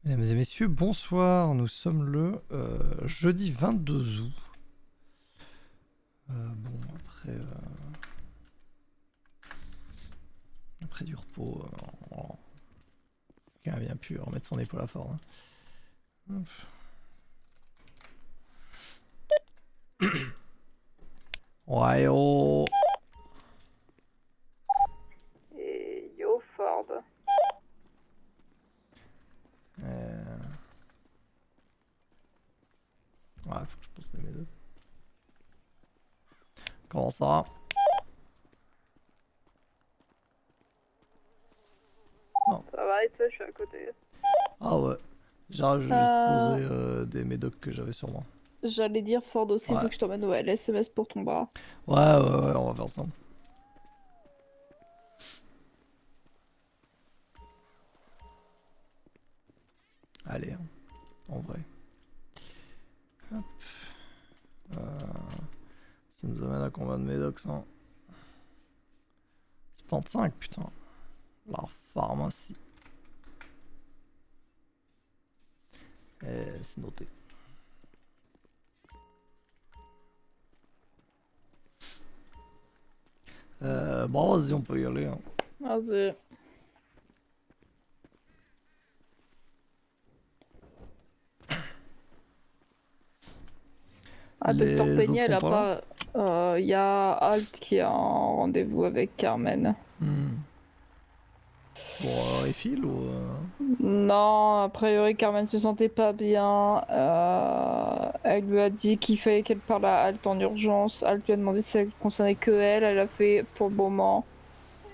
Mesdames et messieurs, bonsoir. Nous sommes le jeudi 22 août. Bon, après du repos, quelqu'un a bien pu remettre son épaule à fort. Hein. Ouais, oh. Et yo Ford. Ouais, faut que je pose mes deux. Comment ça? Non. Ça va et toi, je suis à côté. Ah ouais. J'arrive juste poser des médocs que j'avais sur moi. J'allais dire Ford aussi, Ouais. faut que je t'emmène au LSMS pour ton bras. Ouais, on va faire ça. Allez, hein, en vrai. Hop. Ça nous amène à combien de médocs, ça? 75, putain. La pharmacie. C'est noté. Bon, vas-y, on peut y aller. Hein. Vas-y. Ah, Docteur Les Peña, autres elle sont a pas là? pas. Y a Alt qui a un rendez-vous avec Carmen. Bon, il file ou... Non, a priori, Carmen se sentait pas bien. Elle lui a dit qu'il fallait qu'elle parle à Alt en urgence. Alt lui a demandé si ça concernait que elle. Elle a fait pour le moment.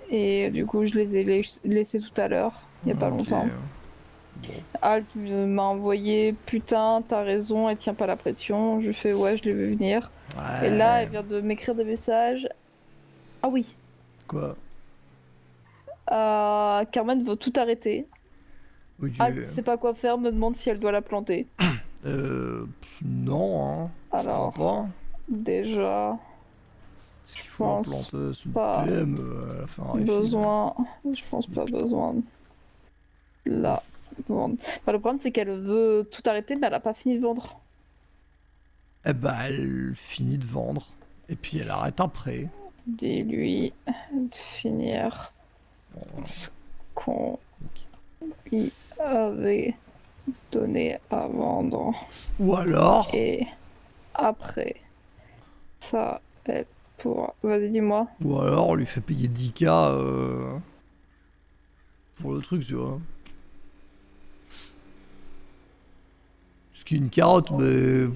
Et du coup, je les ai laissés tout à l'heure, il y a pas Ok. longtemps. Bon. Alt m'a envoyé putain, t'as raison, elle tient pas la pression. Je fais ouais, je l'ai vu venir. Et là, Ouais. elle vient de m'écrire des messages. Ah oui, Quoi? Carmen veut tout arrêter. Ok. Alt sait pas quoi faire, me demande si elle doit la planter. Non, hein. Je crois Alors, pas. déjà, Est-ce je qu'il faut la pense planter sous le pas PM à la fin un refill? besoin. Je pense Mais pas putain. besoin de Bon, la vendre. Enfin, le problème, c'est qu'elle veut tout arrêter, mais elle a pas fini de vendre. eh bah, elle finit de vendre. Et puis elle arrête après. Dis-lui de finir Bon, voilà. ce qu'on Ok. lui avait donné à vendre. Ou alors... Et après ça, elle pourra. Vas-y, dis-moi. Ou alors on lui fait payer 10K pour le truc, tu vois. Ce qui est une carotte, mais...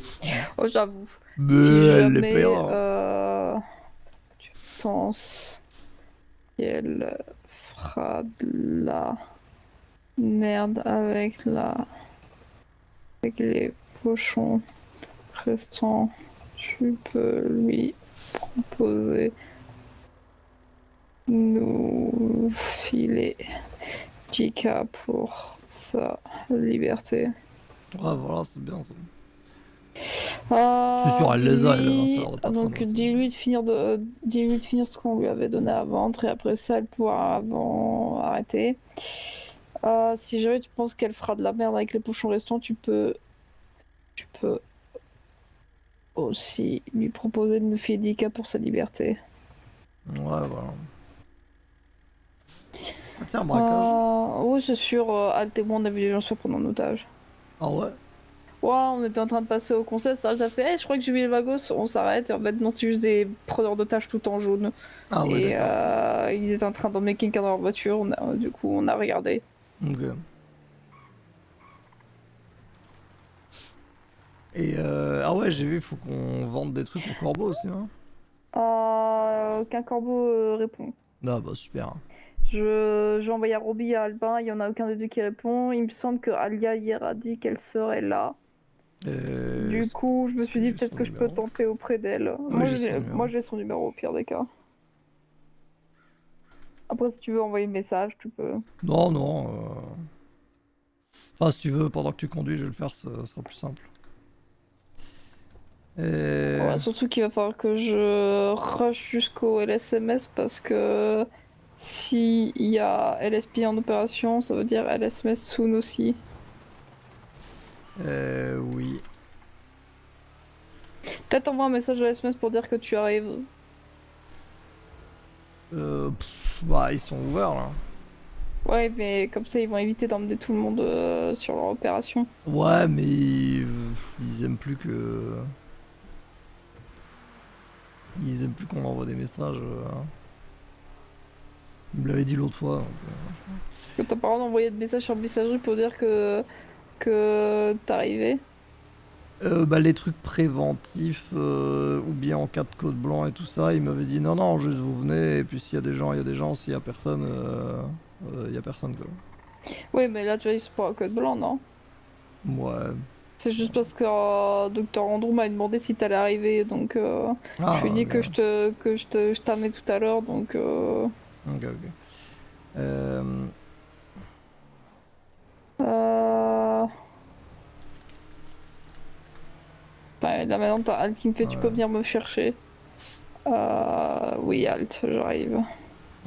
Oh, j'avoue. Mais Si elle les jamais paiera. tu penses qu'elle fera de la merde avec les pochons restants, tu peux lui proposer nous filer 10K pour sa liberté. Ouais, voilà, c'est bien ça. C'est Ah, sûr, elle les a, elle, hein, ça a dis-lui. l'air de pas traîner Donc, aussi. dis-lui de finir ce qu'on lui avait donné à vendre et après ça, elle pourra arrêter. Si jamais tu penses qu'elle fera de la merde avec les pochons restants, tu peux aussi lui proposer de nous filer 10K pour sa liberté. Ouais, voilà. Ah tiens, braquage. Oui, c'est sûr, Alt et moi, on a vu les gens se faire prendre en otage. Ah ouais? Ouais, on était en train de passer au concert, ça a fait, hey, je crois que j'ai vu les vagos, on s'arrête, et en fait, non, c'est juste des preneurs d'otages tout en jaune. Ah ouais, Et d'accord. ils étaient en train d'emmener quelqu'un dans leur voiture, du coup, on a regardé. Ok. Et ah ouais, j'ai vu, il faut qu'on vende des trucs au corbeau aussi, hein. Qu'un corbeau répond. Ah bah super. J'ai envoyé à Roby et à Albin, il y en a aucun des deux qui répond. Il me semble que Alia hier a dit qu'elle serait là. Du coup, je me Est-ce suis que dit j'ai peut-être son que je peux numéro? tenter auprès d'elle. Ouais, Moi, j'ai son moi, numéro. j'ai son numéro au pire des cas. Après, si tu veux envoyer le message, tu peux. Non, non. Enfin, si tu veux, pendant que tu conduis, je vais le faire, ça sera plus simple. Et... Ouais, surtout qu'il va falloir que je rush jusqu'au LSMS parce que s'il y a LSP en opération, ça veut dire LSMS soon aussi. Oui. Peut-être envoie un message à SMS pour dire que tu arrives. Bah, ils sont ouverts là. Ouais, mais comme ça, ils vont éviter d'emmener tout le monde sur leur opération. Ouais, mais ils aiment plus que. Ils aiment plus qu'on envoie des messages. Hein. Ils me l'avaient dit l'autre fois. Que t'as pas le droit d'envoyer de messages sur messagerie pour dire que t'arrivais. Bah, les trucs préventifs, ou bien en cas de code blanc et tout ça, ils m'avaient dit non, non, juste vous venez, et puis s'il y a des gens, il y a des gens, s'il y a personne, il y a personne quoi. Oui, mais là, tu vois, ils sont pas au code blanc, non? Ouais. C'est juste parce que Docteur Andrew m'a demandé si t'allais arriver, donc je lui ai Ah, dit ok. je t'amenais tout à l'heure, donc Ok, ok. Euh, euh... Enfin, là maintenant t'as Alt qui me fait tu peux ouais. venir me chercher. Oui Alt, j'arrive.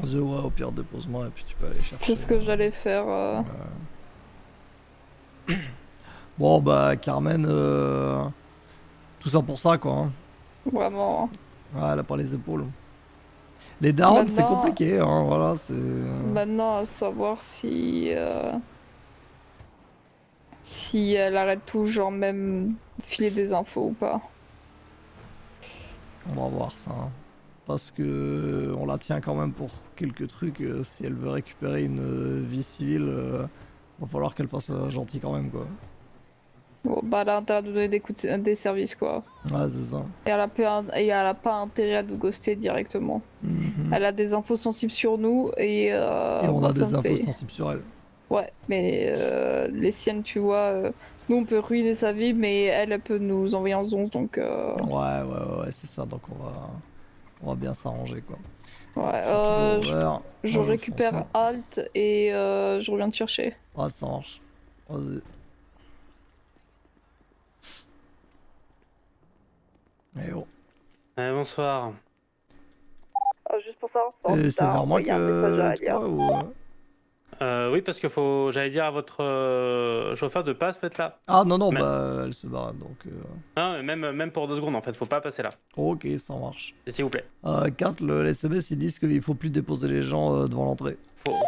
The ouais, au pire, dépose-moi, et puis tu peux aller C'est chercher. ce que j'allais faire. Bon, bah, Carmen, tout ça pour ça, quoi. Hein. Vraiment. Ouais, elle a pas les épaules. Les darons, c'est Maintenant, compliqué, hein, voilà, c'est. maintenant à savoir si elle arrête tout, genre même filer des infos ou pas. On va voir ça. Hein. Parce que on la tient quand même pour quelques trucs. Si elle veut récupérer une vie civile, va falloir qu'elle fasse gentil quand même, quoi. Bon, bah elle a intérêt à nous donner des services quoi. Ouais, c'est ça. Et elle a pas intérêt à nous ghoster directement. Mhm. Elle a des infos sensibles sur nous et Et on moi a ça me des infos fait. sensibles sur elle. Ouais, mais les siennes, tu vois, nous on peut ruiner sa vie, mais elle peut nous envoyer en zonze donc. Ouais, c'est ça. Donc on va bien s'arranger, quoi. Ouais, Ils sont toujours ouverts. je Moi, je fonce. récupère Hein. Alt et je reviens te chercher. Ouais, ça marche. Vas-y. Eh oh. Bonsoir. Juste pour savoir Et si c'est t'as vers moi envoyé un message à que Alia. toi ou. Oui, parce que j'allais dire à votre chauffeur de pas se mettre là. Ah non, non, Mais, bah elle se barre donc. non, même pour 2 secondes en fait, faut pas passer là. Ok, ça marche. S'il vous plaît. 4, les SMS ils disent qu'il faut plus déposer les gens devant l'entrée.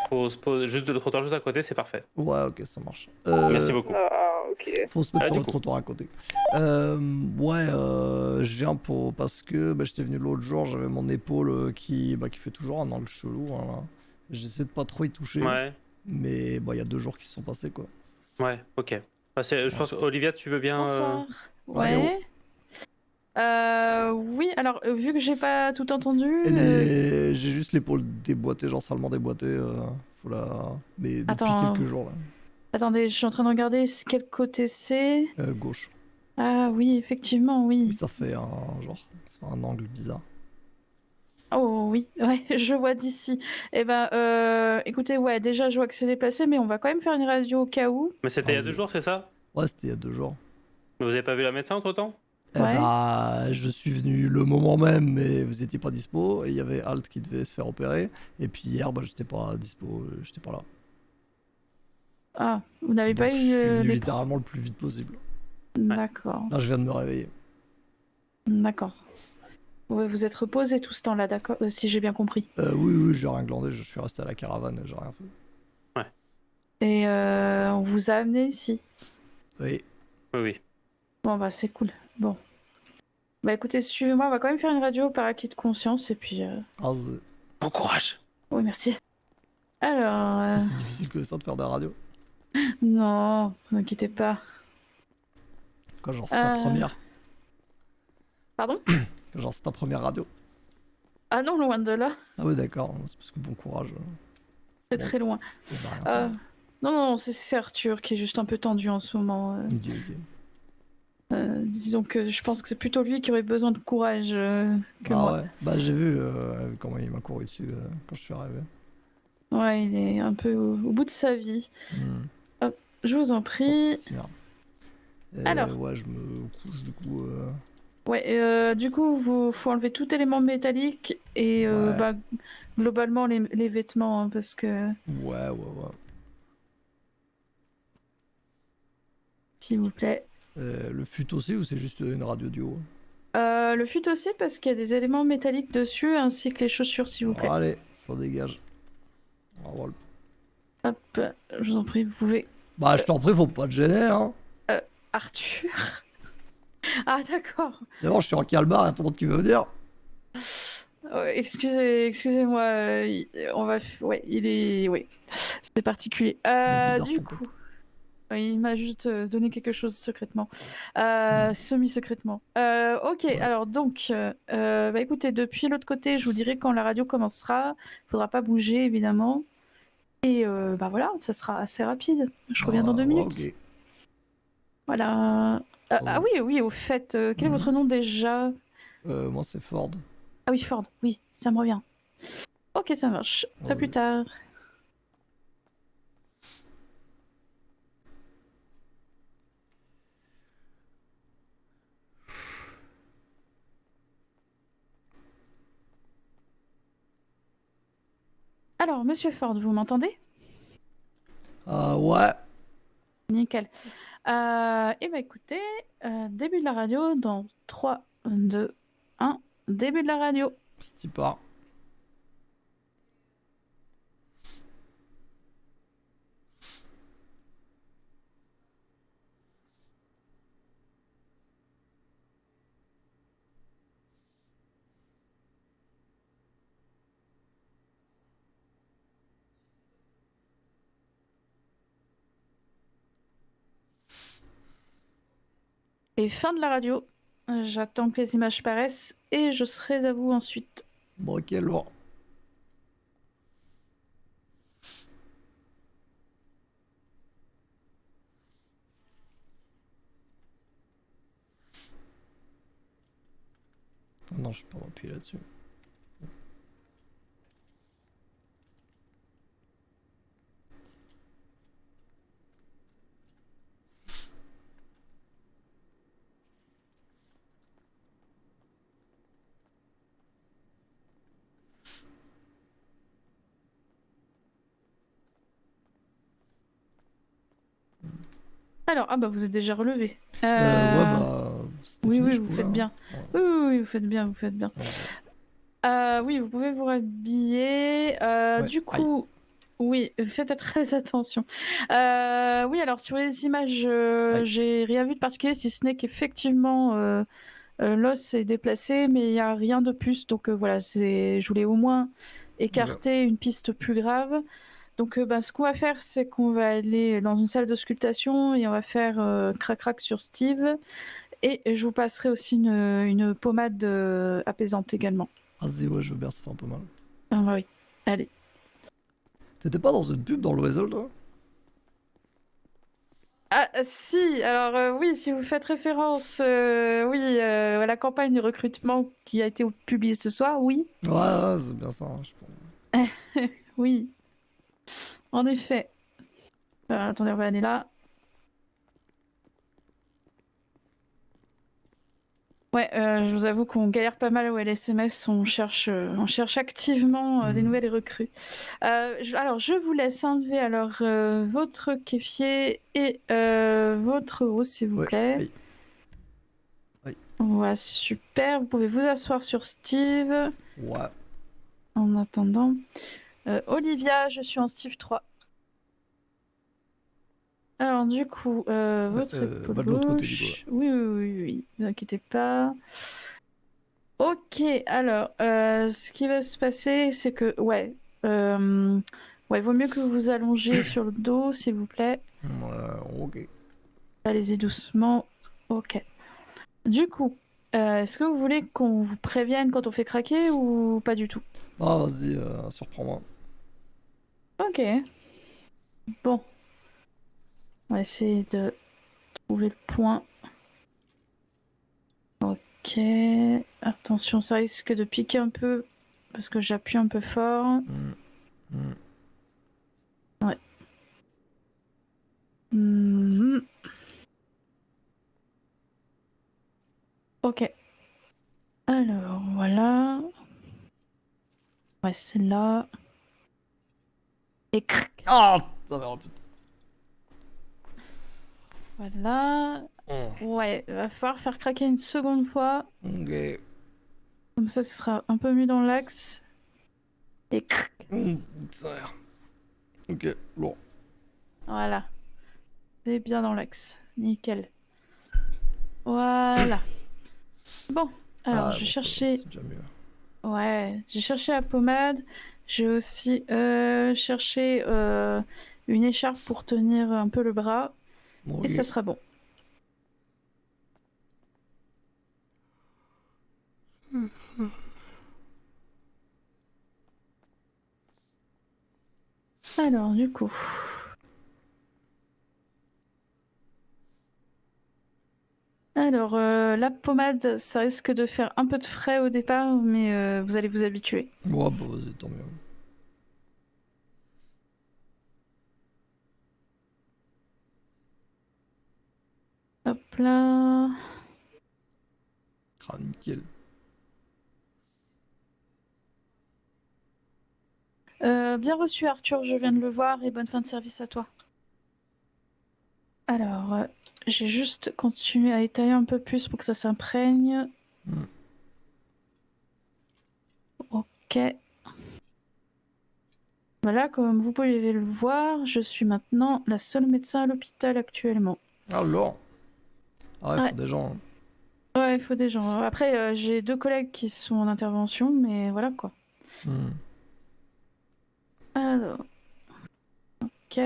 Faut se poser juste le trottoir juste à côté, c'est parfait. Ouais, ok, ça marche. Merci beaucoup. Ok. Faut se mettre sur Du le coup, trottoir à côté. Ouais, je viens pour parce que bah, j'étais venu l'autre jour, j'avais mon épaule qui fait toujours un angle chelou. Hein, là. J'essaie de pas trop y toucher, ouais, mais bah il y a 2 jours qui se sont passés quoi. ok. Je pense Olivia, tu veux bien. Bonsoir. Ouais, oh. Ouais. Oui, alors, vu que j'ai pas tout entendu. J'ai juste l'épaule déboîtée, genre salement déboîtée. Faut la. Mais depuis Attends. quelques jours là. Attendez, je suis en train de regarder quel côté c'est. Gauche. Ah oui, effectivement, Oui, oui. ça fait ça fait un angle bizarre. Oh oui, ouais, je vois d'ici. Eh ben, écoutez, ouais, déjà, je vois que c'est déplacé, mais on va quand même faire une radio au cas où. Mais c'était il y a Vas-y. 2 jours, c'est ça? Ouais, c'était il y a 2 jours. Mais vous avez pas vu la médecin entre-temps? Eh Ouais. bah, je suis venu le moment même, mais vous étiez pas dispo. Et il y avait Alt qui devait se faire opérer. Et puis hier, bah, j'étais pas dispo, j'étais pas là. Ah, vous n'avez Donc pas je eu suis venu les. littéralement le plus vite possible. D'accord, Là, je viens de me réveiller. d'accord. Ouais, vous êtes reposé tout ce temps-là, d'accord, si j'ai bien compris. Oui, j'ai rien glandé, je suis resté à la caravane, j'ai rien fait. Et on vous a amené ici. Oui, Oui, oui. Bon, bah, c'est cool. Bon. Bah, écoutez, suivez-moi, on va quand même faire une radio par acquis de conscience, et puis. vas-y. Bon courage. Oui, merci. Alors, C'est si difficile que ça de faire des radios. non, vous inquiétez pas. Quoi, genre c'est ta première. Pardon? Genre c'est ta première radio. Ah non, loin de là, Ah oui, d'accord, c'est parce que bon courage. c'est Bon, très loin. on va rien Euh, faire. non, c'est Arthur qui est juste un peu tendu en ce moment. Ok. Disons que je pense que c'est plutôt lui qui aurait besoin de courage que Ah moi. ouais, bah j'ai vu comment il m'a couru dessus quand je suis arrivé. Ouais, il est un peu au bout de sa vie. Hmm. Je vous en prie. C'est merde. Alors. Ouais, je me couche du coup. Ouais, du coup, faut enlever tout élément métallique et Ouais. bah, globalement les vêtements, hein, parce que Ouais. s'il vous plaît. Le fut aussi ou c'est juste une radio duo? Le fut aussi parce qu'il y a des éléments métalliques dessus, ainsi que les chaussures, s'il vous plaît. Allez, ça dégage. On va voir Hop, je vous en prie, vous pouvez... Bah, je t'en prie, faut pas te gêner, hein. Arthur. Ah, d'accord. D'abord, je suis en calbar, y'a tout le monde qui veut venir. Excusez-moi, on va... Ouais, il est... Oui, c'est particulier. bizarre, Du ton coup... pote. Oui, il m'a juste donné quelque chose secrètement. Semi-secrètement. Ok, alors donc... bah écoutez, depuis l'autre côté, je vous dirai quand la radio commencera. Faudra pas bouger, évidemment. Et bah voilà, ça sera assez rapide. Je reviens dans 2 minutes. Ok. Voilà. Ah oui, au fait, quel est votre nom déjà? Moi, c'est Ford. Ah oui, Ford, oui, ça me revient. Ok, ça marche. À Vas-y. plus tard. Alors, monsieur Ford, vous m'entendez? Ouais. Nickel. Et bah écoutez, début de la radio dans 3, 2, 1. Début de la radio. C'est pas. Et fin de la radio. J'attends que les images paraissent et je serai à vous ensuite. Bon, ok, lourd. Non, je peux pas appuyer là-dessus. Alors, ah bah vous êtes déjà relevé. Ouais, bah. c'était Oui, fini, oui, je vous pouvais, faites hein. bien. Ouais. Oui, vous faites bien, vous faites bien. Oui, vous pouvez vous rhabiller. Ouais, Du coup, oui, faites très attention. Oui, alors sur les images, Aïe. j'ai rien vu de particulier, si ce n'est qu'effectivement l'os est déplacé, mais il n'y a rien de plus. Donc voilà, je voulais au moins écarter une piste plus grave. Donc ben, ce qu'on va faire, c'est qu'on va aller dans une salle d'auscultation et on va faire crac-crac sur Steve. Et je vous passerai aussi une pommade apaisante également. Vas-y, ouais, je veux bien, ça fait un peu mal. Ah bah oui, allez. T'étais pas dans une pub dans l'Oiseau, toi? Ah si, alors oui, si vous faites référence oui, à la campagne de recrutement qui a été publiée ce soir, oui. Ouais, c'est bien ça, hein, je pense. Oui, en effet. Attendez, on va aller là. Ouais, je vous avoue qu'on galère pas mal au LSMS, on cherche activement des nouvelles recrues. Alors, je vous laisse enlever alors votre kéfier et votre eau, s'il vous Ouais, plaît. aïe. Aïe. Ouais, super. Vous pouvez vous asseoir sur Steve. Ouais. En attendant. Olivia, je suis en Steve 3. Alors, du coup, votre épaule bah, de l'autre côté, du gauche. Oui, ne vous inquiétez pas. Ok, alors, ce qui va se passer, c'est que, ouais, vaut mieux que vous vous allongiez sur le dos, s'il vous plaît. Ok. Allez-y doucement. Ok. Du coup, est-ce que vous voulez qu'on vous prévienne quand on fait craquer ou pas du tout? Ah, vas-y, surprends-moi. Ok. Bon. On va essayer de trouver le point. Ok. Attention, ça risque de piquer un peu parce que j'appuie un peu fort. Ouais. Ok. Alors, voilà. Ouais, c'est là. Et crac. Ah, ça va, putain. Voilà. Ouais, va falloir faire craquer une seconde fois. Ok. Comme ça, ce sera un peu mieux dans l'axe. Et crac. Ça a l'air. Ok, bon. Voilà. C'est bien dans l'axe. Nickel. Voilà. Bon, alors je bon, cherchais. c'est déjà mieux. Ouais, j'ai cherché la pommade. J'ai aussi cherché une écharpe pour tenir un peu le bras. Ok. Et ça sera bon. Alors, du coup. Alors, la pommade, ça risque de faire un peu de frais au départ, mais vous allez vous habituer. Ouais, bah vas-y, tant mieux. Hop là. Ah, nickel. Bien reçu, Arthur, je viens de le voir et bonne fin de service à toi. Alors, j'ai juste continué à étaler un peu plus pour que ça s'imprègne. Ok. Voilà, comme vous pouvez le voir, je suis maintenant la seule médecin à l'hôpital actuellement. Alors. Ah ouais, Ouais. faut des gens. Hein. Ouais, il faut des gens. Après, j'ai 2 collègues qui sont en intervention, mais voilà quoi. Alors, ok.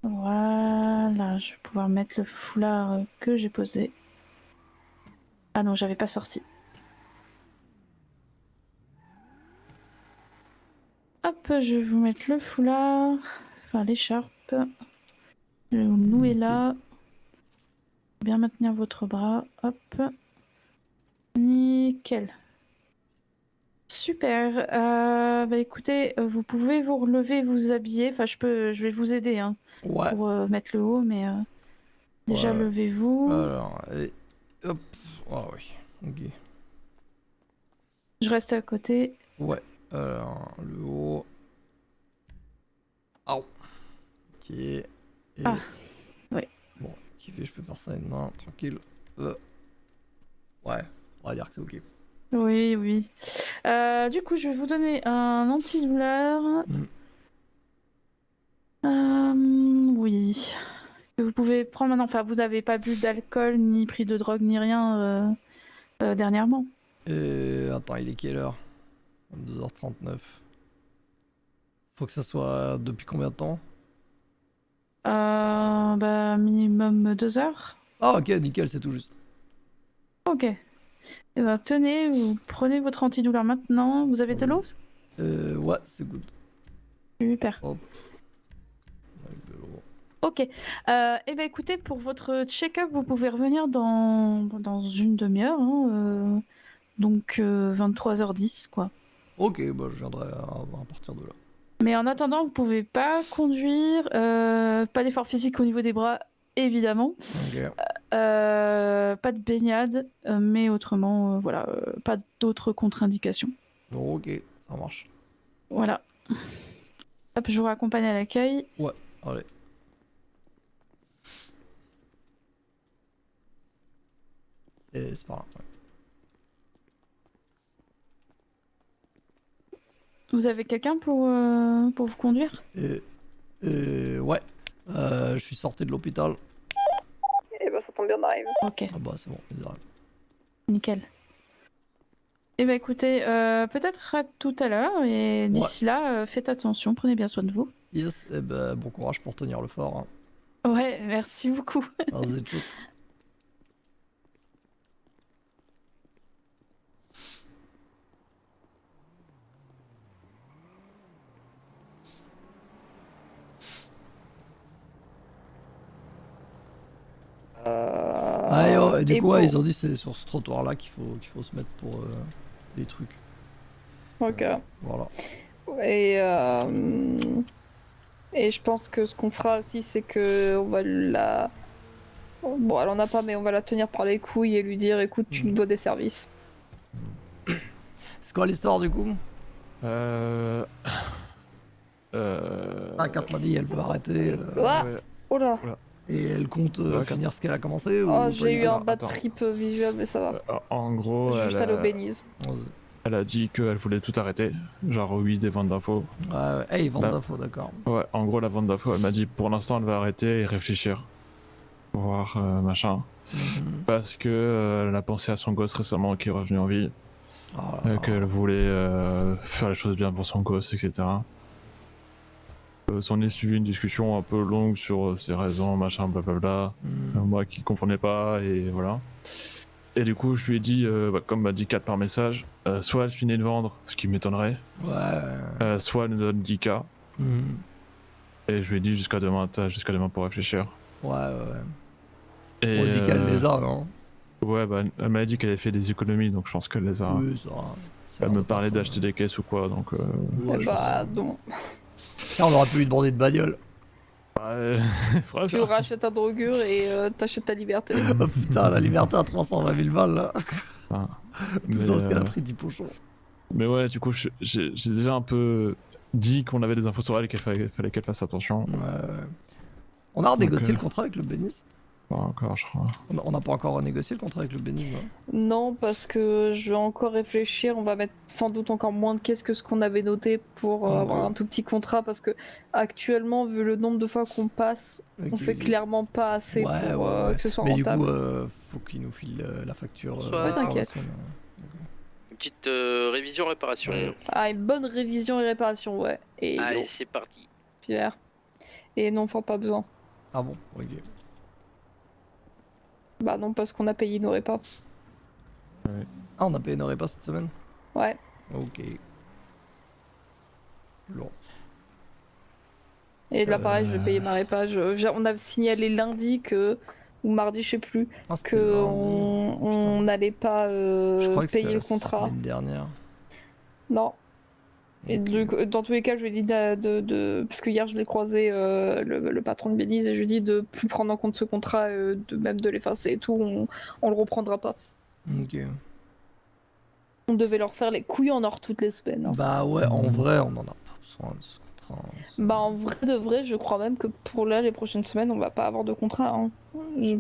Voilà, je vais pouvoir mettre le foulard que j'ai posé. Ah non, j'avais pas sorti. Hop, je vais vous mettre le foulard, enfin l'écharpe. Je vais vous le nouer là. Bien maintenir votre bras. Hop. Nickel. Super. Bah écoutez, vous pouvez vous relever, vous habiller. Enfin, je vais vous aider hein, Ouais. pour mettre le haut, mais déjà Ouais. levez-vous. Alors, et hop. Ah oui. Ok. Je reste à côté. Ouais. Alors, le haut. Au. Ok. Et... Ah, ouais. Bon, kiffé, je peux faire ça à une main, tranquille. Ouais, on va dire que c'est ok. Oui, oui. Du coup, je vais vous donner un antidouleur. Oui. Que vous pouvez prendre maintenant. Enfin, vous n'avez pas bu d'alcool, ni pris de drogue, ni rien dernièrement. Attends, il est quelle heure? 2h39. Faut que ça soit depuis combien de temps? Bah, minimum 2 heures. Ah ok, nickel, c'est tout juste. Ok. Et ben, tenez, vous prenez votre antidouleur maintenant. Vous avez de l'eau? Ouais, c'est good. Super. Hop. Avec de l'eau. Ok. Et ben écoutez, pour votre check-up, vous pouvez revenir dans une demi-heure. Hein, donc 23h10, quoi. Ok, bah je viendrai à partir de là. Mais en attendant, vous pouvez pas conduire, pas d'effort physique au niveau des bras, évidemment. Ok. Pas de baignade, mais autrement, voilà, pas d'autres contre-indications. Ok, ça marche. Voilà. Hop, je vous raccompagne à l'accueil. Ouais, allez. Et c'est pas grave. Ouais. Vous avez quelqu'un pour vous conduire? Ouais. Je suis sorti de l'hôpital. Et bah ça tombe bien, on arrive. Ok, Ah bah c'est bon, ils arrivent. nickel. Eh ben écoutez, peut-être à tout à l'heure, et d'ici là, faites attention, prenez bien soin de vous. Yes, et ben bon courage pour tenir le fort. Hein. Ouais, merci beaucoup. Vas-y, tchuss. Ah, et du coup, ouais, ils ont dit c'est sur ce trottoir-là qu'il faut se mettre pour les trucs. Ok. Voilà. Et je pense que ce qu'on fera aussi, c'est que on va la. Bon, elle en a pas, mais on va la tenir par les couilles et lui dire écoute, tu nous dois des services. C'est quoi l'histoire du coup? Euh... Ah, Kat m'a dit elle veut arrêter. Ah Ouais. Oh là Voilà. Et elle compte Ouais, finir ce qu'elle a commencé ou Oh, pas j'ai du eu tout un Alors, bad attends. trip visuel, mais ça va. En gros, Juste aller au Beniz. Vas-y. elle a dit qu'elle voulait tout arrêter. Genre, oui, des ventes d'infos. Ouais. Hey, vente Là. d'infos, d'accord. Ouais, en gros, la vente d'infos, elle m'a dit pour l'instant, elle va arrêter et réfléchir. Voir machin. Mhm. Parce que elle a pensé à son gosse récemment qui est revenu en vie. Oh là là. Qu'elle voulait faire les choses bien pour son gosse, etc. S'en est suivi une discussion un peu longue sur ses raisons, machin, blablabla. Mhm. Moi qui comprenais pas, et voilà. Et du coup, je lui ai dit, comme m'a dit Kat par message, soit elle finit de vendre, ce qui m'étonnerait, Ouais. soit elle nous donne 10K. Mhm. Et je lui ai dit jusqu'à demain pour réfléchir. Ouais. Et On dit qu'elle les a, non? ouais, bah, elle m'a dit qu'elle avait fait des économies, donc je pense qu'elle les a. Oui, ça va. Elle me parlait d'acheter des caisses ou quoi, donc. Ouais, Eh je bah, sais. non. Là, on aurait pu lui demander de bagnole. Faudrait Tu faire- rachètes ta drogueur et t'achètes ta liberté. Oh putain, la liberté à 320 000 balles là. Enfin, Tout mais, ça parce qu'elle a pris 10 pochons. mais ouais, du coup, j'ai déjà un peu dit qu'on avait des infos sur elle et qu'il fallait qu'elle fasse attention. Ouais. On a renégocié Donc, le contrat avec le Bénis? Pas encore, je crois. On n'a pas encore renégocié le contrat avec le Bénis, non? Non, parce que je vais encore réfléchir. On va mettre sans doute encore moins de caisses que ce qu'on avait noté pour avoir un tout petit contrat. Parce que actuellement, vu le nombre de fois qu'on passe, on Ok. fait clairement pas assez Ouais, pour ouais. que ce soit Mais du rentable. coup, faut qu'il nous file la facture. Soit- Ouais, pour la t'inquiète. semaine. Une petite révision réparation. Ouais. Ah, une bonne révision et réparation, ouais. Et Allez, non, c'est parti. hiver. Et non, fort pas besoin. Ah bon, ok. Bah non, parce qu'on a payé nos repas. Ah, on a payé nos repas cette semaine? Ouais. Ok. Long. Et là, pareil, je vais payer ma repas. On a signalé lundi que, ou mardi, je sais plus, Ah, c'était que lundi. on n'allait pas Je crois que c'était payer le la contrat. semaine dernière. Non. Et Ok. dans tous les cas, je lui ai dit parce que hier je l'ai croisé, le patron de Belize, et je lui ai dit de plus prendre en compte ce contrat, même de l'effacer et tout, on le reprendra pas. Ok. On devait leur faire les couilles en or toutes les semaines. Hein. Bah ouais, en vrai, on en a pas besoin de ce contrat. Bah en vrai de vrai, je crois même que pour là, les prochaines semaines, on va pas avoir de contrat. Hein.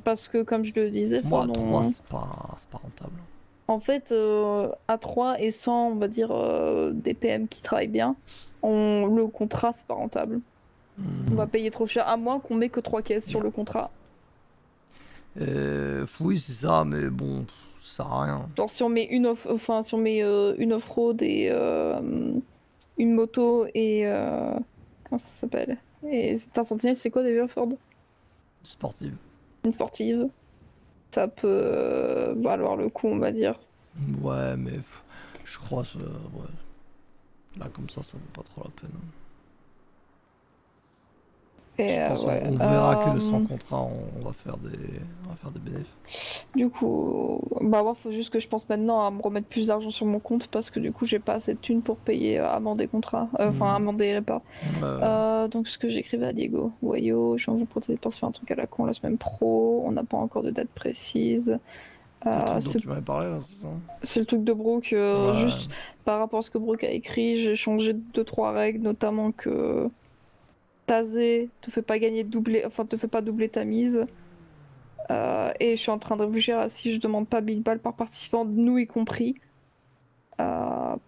Parce que comme je le disais, Pour moi, à enfin, 3, c'est pas rentable. en fait, à 3 et 100, on va dire, des PM qui travaillent bien, le contrat, c'est pas rentable. On va payer trop cher, à moins qu'on met que 3 caisses sur le contrat. Oui, c'est ça, mais bon, ça sert à rien. Genre si on met une une off-road et une moto et comment ça s'appelle? Et un sentinelle, c'est quoi déjà Ford? Sportive. Une sportive. Ça peut valoir le coup, on va dire. Ouais, mais je crois que ouais. Là, comme ça vaut pas trop la peine. Et, Je pense ouais. on verra que sans contrat, on va faire des bénéfices. Du coup, bah moi, faut juste que je pense maintenant à me remettre plus d'argent sur mon compte parce que du coup, j'ai pas assez de thunes pour payer amende des contrats, enfin amende des repas. Donc, ce que j'écrivais à Diego, Wayo, je viens de vous proposer de faire un truc à la con la semaine pro, on n'a pas encore de date précise. C'est le truc dont tu m'avais parlé là, c'est ça? C'est le truc de Brooke, juste par rapport à ce que Brooke a écrit, j'ai changé 2-3 règles, notamment que taser te fait pas gagner doublé, enfin te fait pas doubler ta mise. Et je suis en train de réfléchir à si je demande pas 1000 balles par participant, nous y compris,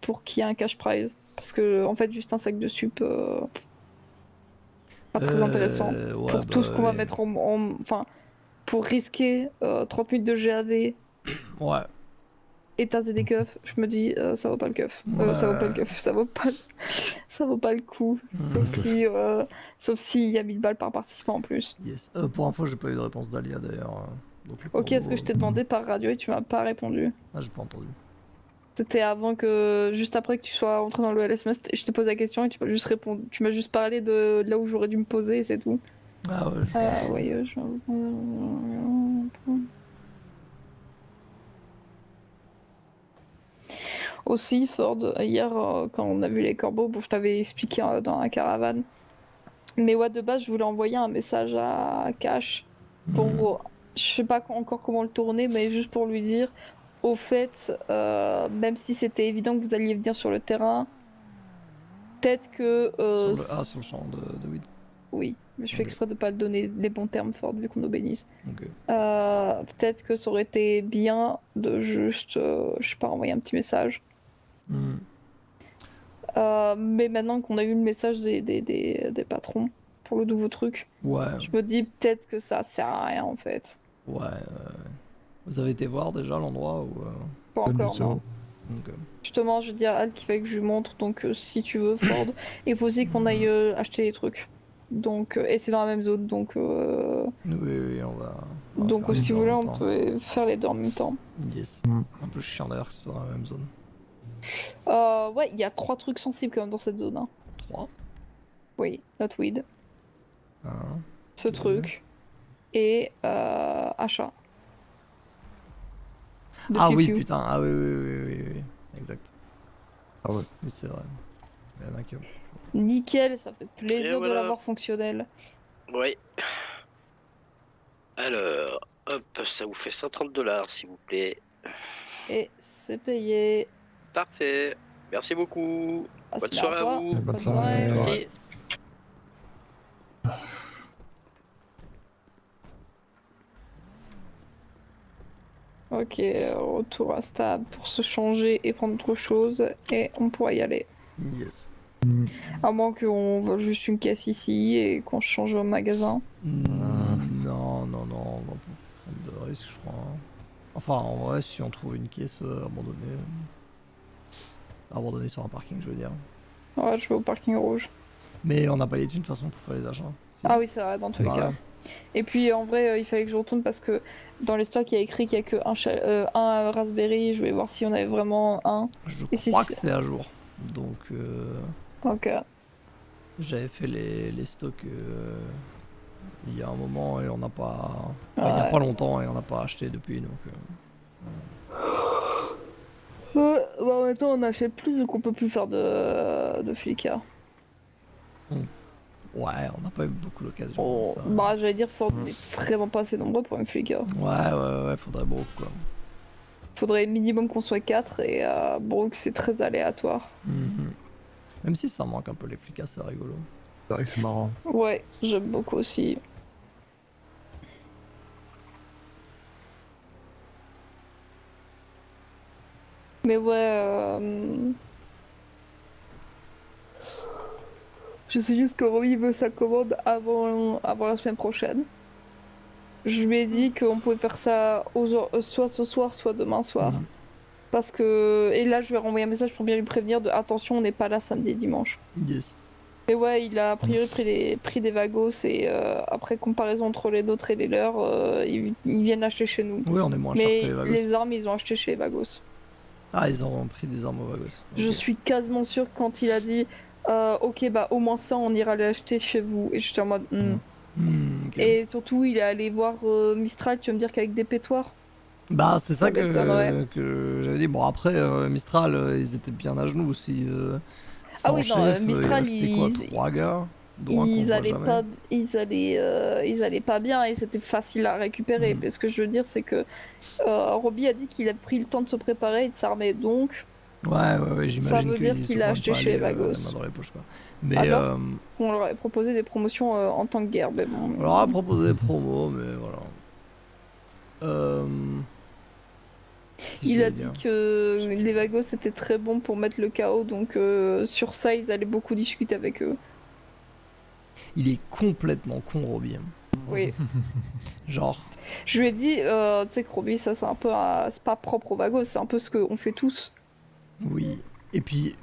pour qu'il y ait un cash prize. Parce que en fait, juste un sac de sup, pas très intéressant. Ouais, Pour tout ce qu'on va mettre enfin, pour risquer 30 minutes de GAV Ouais. et taser des keufs, je me dis ça vaut pas le keuf. Ouais. Ça vaut pas le keuf, ça vaut pas le coup. Sauf s'il y a 1000 balles par participant en plus. Yes. Pour info, j'ai pas eu de réponse d'Alia d'ailleurs. Donc, le Ok, est-ce que corbeau, je t'ai demandé par radio et tu m'as pas répondu? Ah, j'ai pas entendu. C'était avant que, juste après que tu sois entré dans le LSMS, je t'ai posé la question et tu m'as juste répondu. Tu m'as juste parlé de là où j'aurais dû me poser et c'est tout. Ah ouais, je Ouais, Aussi, Ford, hier, quand on a vu les corbeaux, bon, je t'avais expliqué dans la caravane. Mais ouais, de base, je voulais envoyer un message à Cash pour. Je sais pas encore comment le tourner, mais juste pour lui dire au fait, même si c'était évident que vous alliez venir sur le terrain, peut-être que. sur le champ de weed. Oui, mais je fais Ok. exprès de pas donner les bons termes Ford vu qu'on nous bénisse. Ok. Peut-être que ça aurait été bien de juste, je sais pas, envoyer un petit message. Hmm. Mais maintenant qu'on a eu le message des patrons pour le nouveau truc, Ouais, je me dis peut-être que ça sert à rien en fait. ouais. Vous avez été voir déjà l'endroit ou Pas Pas du encore, tout. non. Ok. Justement, je dis à Al qu'il fallait que je lui montre, donc si tu veux, Ford. Il faut aussi qu'on aille acheter les trucs. Donc, et c'est dans la même zone, donc, Oui, oui, on va donc faire les si deux vous en voulez, même on temps. peut faire les deux en même temps. Yes. Mm. Un peu chiant d'ailleurs que ce soit dans la même zone. Ouais, il y a 3 trucs sensibles quand même dans cette zone. Hein. 3. Oui, notre weed, 1. ce Deux. truc, et achat. De Ah oui, piou-piou. putain. Ah oui, oui, oui, oui, oui. Exact. Ah ouais. Oui, c'est vrai. Il y en a qui ont- Nickel, ça fait Et plaisir de voilà. l'avoir fonctionnel. Oui. Alors, hop, ça vous fait 130 $, s'il vous plaît. Et c'est payé. Parfait. Merci beaucoup. Passe Bonne bien à soirée à toi. vous. Bonne soirée. Merci. Ok, retour à stade pour se changer et prendre autre chose. Et on pourra y aller. Yes. Mm. À moins qu'on vole juste une caisse ici et qu'on change au magasin. Non, non, non, on va pas prendre de risque, je crois. Hein. Enfin, en vrai, si on trouve une caisse abandonnée sur un parking, je veux dire. Ouais, je vais au parking rouge. Mais on n'a pas les thunes de toute façon pour faire les achats. Si. Ah oui, c'est vrai, dans tous les Bah cas. ouais. Et puis en vrai, il fallait que je retourne parce que dans l'histoire, il y a écrit qu'il y a que un Raspberry. Je voulais voir si on avait vraiment un. Je Et si crois que c'est- c'est à jour. Donc, Ok. j'avais fait les stocks il y a un moment et on n'a pas. Enfin, il y a Ouais. pas longtemps et on n'a pas acheté depuis. Donc, Ouais, bah maintenant on n'achète plus vu qu'on peut plus faire de flicard. ouais, on n'a pas eu beaucoup l'occasion. Oh, ça. bah j'allais dire, Ford n'est vraiment pas assez nombreux pour un flicard. Ouais, faudrait beaucoup quoi. Faudrait minimum qu'on soit 4 et Brooke c'est très aléatoire. Mhm. Même si ça manque un peu les flics, c'est rigolo. C'est vrai que c'est marrant. Ouais, j'aime beaucoup aussi. Mais ouais, je sais juste que Romy veut sa commande avant la semaine prochaine. Je lui ai dit qu'on pouvait faire ça soit ce soir, soit demain soir. Mhm. Parce que... Et là, je vais renvoyer un message pour bien lui prévenir de attention, on n'est pas là samedi et dimanche. Yes. Mais ouais, il a a priori pris des vagos et après comparaison entre les nôtres et les leurs, ils viennent acheter chez nous. Oui, on est moins cher que Mais les Vagos. les armes, ils ont acheté chez les vagos. Ah, ils ont pris des armes aux Vagos. Je Ok. suis quasiment sûre que quand il a dit ok, bah au moins ça, on ira l'acheter chez vous. Et j'étais en mode. Ok. Et surtout, il est allé voir Mistral, tu vas me dire qu'avec des pétoires. Bah, c'est ça Ça m'étonnerait. que j'avais dit. Bon, après, Mistral, ils étaient bien à genoux aussi. Ah oui, Sans non, chef, Mistral, c'était quoi, 3 gars dont un qu'on ils voit allaient jamais. pas, ils allaient pas bien et c'était facile à récupérer. Mhm. Mais ce que je veux dire, c'est que Robbie a dit qu'il a pris le temps de se préparer et de s'armer. Donc, Ouais, j'imagine veut qu'ils dire y qu'il sont a quand même acheté pas chez allés, Vagos. la main dans les poches, quoi. Mais Alors on leur avait proposé des promotions en tant que guerre. Mais bon. on leur a proposé des promos, mais voilà. Il a dit que les Vagos c'était très bon pour mettre le chaos. Donc, sur ça, ils allaient beaucoup discuter avec eux. Il est complètement con, Robbie. Oui. Genre, Je lui ai dit, tu sais que Robbie, ça c'est un peu. C'est pas propre aux Vagos, c'est un peu ce qu'on fait tous. oui. Et puis,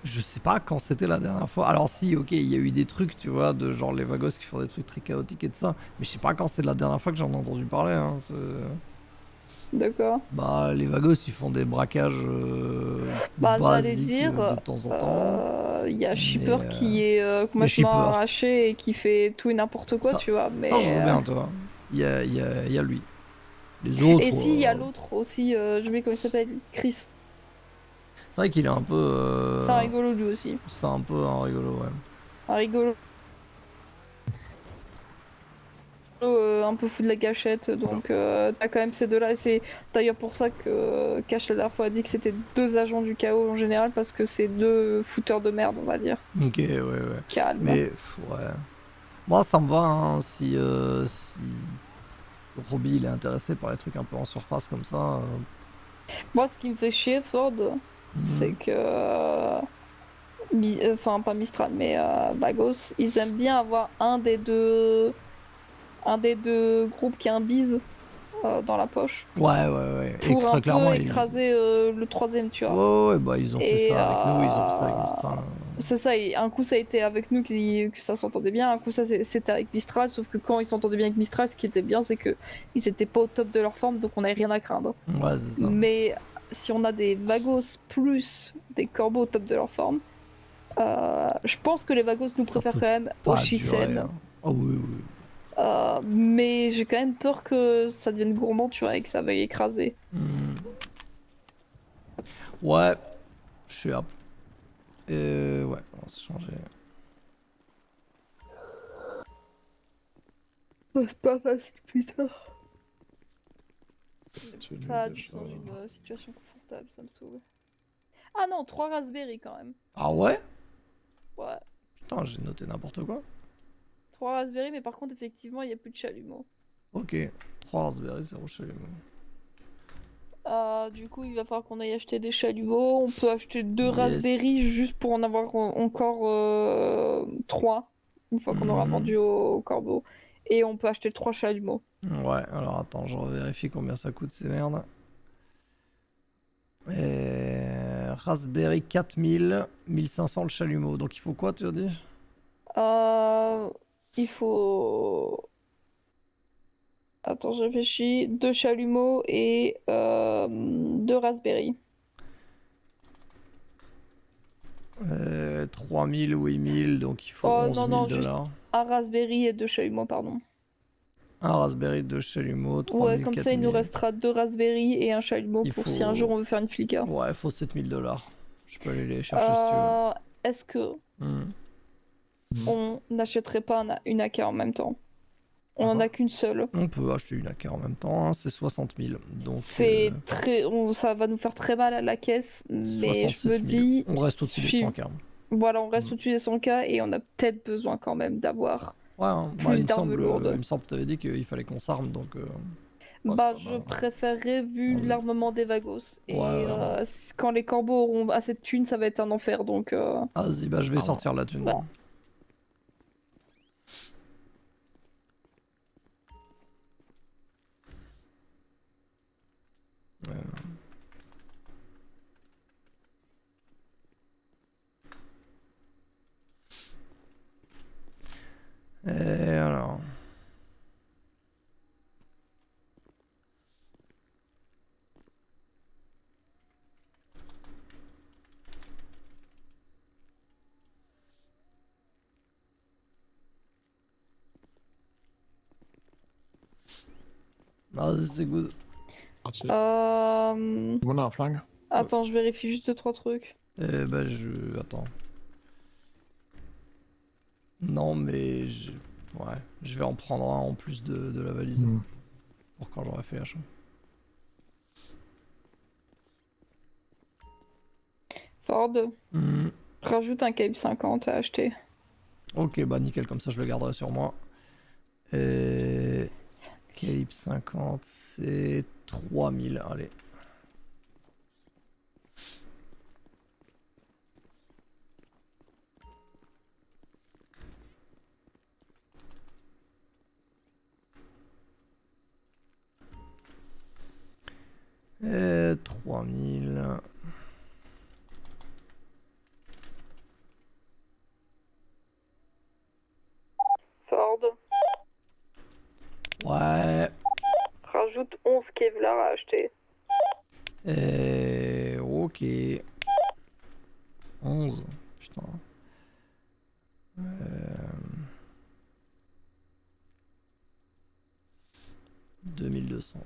je sais pas quand c'était la dernière fois. Alors si, ok, il y a eu des trucs, tu vois, de genre les Vagos qui font des trucs très chaotiques et de ça. Mais je sais pas quand c'est la dernière fois que j'en ai entendu parler. Hein. D'accord. Bah, les Vagos, ils font des braquages Bah, j'allais basiques dire, de temps en temps. il y a Shipper Mais, qui est complètement Shipper. arraché et qui fait tout et n'importe quoi, Ça- tu vois. Mais, Ça, je veux bien, toi. Il y a lui. Les autres. Et si, il y a l'autre aussi, je sais comment il s'appelle, Chris. C'est vrai qu'il est un peu. C'est un rigolo lui aussi. C'est un peu un rigolo, ouais. Un rigolo. Un peu fou de la gâchette, donc t'as quand même ces deux-là. Et c'est d'ailleurs pour ça que Cash la dernière fois a dit que c'était 2 agents du chaos en général, parce que c'est 2 fouteurs de merde, on va dire. Ok, ouais. Calme. Mais, ouais. Moi, ça me va, hein, si Robbie il est intéressé par les trucs un peu en surface comme ça. Moi, ce qui me fait chier, Ford, c'est que. Enfin, pas Mistral, mais Bagos, ils aiment bien avoir un des deux groupes qui a un bise dans la poche Ouais. Et pour un très clairement, peu écraser le troisième, tu vois. Ouais, bah ils ont fait Et ça avec nous, ils ont fait ça avec Mistral. c'est ça, et un coup ça a été avec nous que ça s'entendait bien, un coup ça c'était avec Mistral, sauf que quand ils s'entendaient bien avec Mistral, ce qui était bien, c'est que ils étaient pas au top de leur forme, donc on n'avait rien à craindre. Ouais, c'est ça. Mais si on a des Vagos plus des Corbeaux au top de leur forme, je pense que les Vagos nous Ça préfèrent peut quand même au Pas durer, Shisen. hein. Oh oui. Mais j'ai quand même peur que ça devienne gourmand, tu vois, et que ça veuille écraser. Ouais, je suis up. Ouais, on va se changer. C'est pas facile, putain. Celui Pas déjà. dans une situation confortable, ça me saoule. Ah non, 3 raspberries quand même. Ah ouais? Ouais, Putain, j'ai noté n'importe quoi. 3 raspberries, mais par contre, effectivement, il n'y a plus de chalumeau. Ok, 3 raspberries, 0 chalumeau. Du coup, il va falloir qu'on aille acheter des chalumeaux. On peut acheter 2 Yes. raspberries juste pour en avoir encore 3 une fois qu'on aura vendu au corbeau. Et on peut acheter 3 chalumeaux. Ouais, alors attends, je revérifie combien ça coûte ces merdes. Raspberry 4000, 1500 le chalumeau. Donc il faut quoi, tu as dit? Il faut. Attends, je réfléchis. 2 chalumeaux et 2 raspberries. 3000 ou 8000, donc il faut Oh, 11 000 non, juste dollars. un raspberry et 2 chalumeaux, pardon. Un raspberry, 2 chalumeaux, 3000, Ouais, comme ça, il nous 4000. restera 2 raspberries et un chalumeau Il pour faut- si un jour on veut faire une flica. Ouais, il faut 7000 dollars. Je peux aller les chercher si tu veux. Est-ce que Hmm. on n'achèterait pas une AK en même temps? On en a qu'une seule. On peut acheter une AK en même temps, hein, c'est 60 000. Donc, C'est très, ça va nous faire très mal à la caisse, mais je me 67 000. dis, On reste au-dessus des 100K. voilà, on reste au-dessus des 100K et on a peut-être besoin quand même d'avoir Ouais, hein. plus Bah, il d'armes lourdes. me semble que tu avais dit qu'il fallait qu'on s'arme, donc... ouais, Bah, c'est pas je mal. préférerais vu Vas-y. l'armement des Vagos. Et Ouais. quand les corbeaux auront assez de thunes, ça va être un enfer, donc... Vas-y, bah je vais Pardon. sortir la thune. Bah. Et alors... Vas-y, c'est good. Parti. Euh... On a un flingue. Attends, je vérifie juste 2-3 trucs. Bah Attends. Non, mais... Ouais, je vais en prendre un en plus de la valise. Hmm. Pour quand j'aurai fait l'achat. Ford, Hmm. rajoute un calibre 50 à acheter. Ok, bah nickel, comme ça je le garderai sur moi. Calibre 50, c'est 3000, allez. Et 3000. Ford, Ouais. rajoute 11 Kevlar à acheter. Ok. 11. Putain. 2200.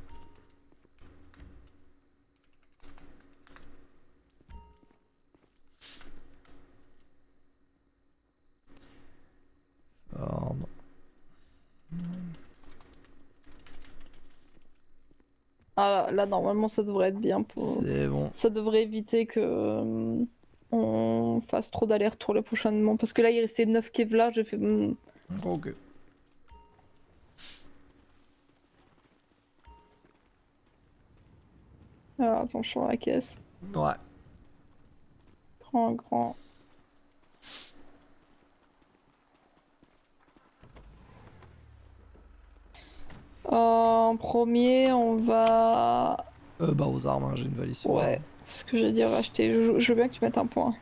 Pardon. Ah là, normalement, ça devrait être bien pour... C'est bon. Ça devrait éviter que on fasse trop d'allers-retours le prochainement. Parce que là, il restait 9 Kevlar, j'ai fait... Ok. Alors attends, je suis dans la caisse. Ouais. Prends un grand. En premier, on va... Bah aux armes, hein, j'ai une valise sur Ouais, armes. c'est ce que j'ai dit racheter. Je veux bien que tu mettes un point.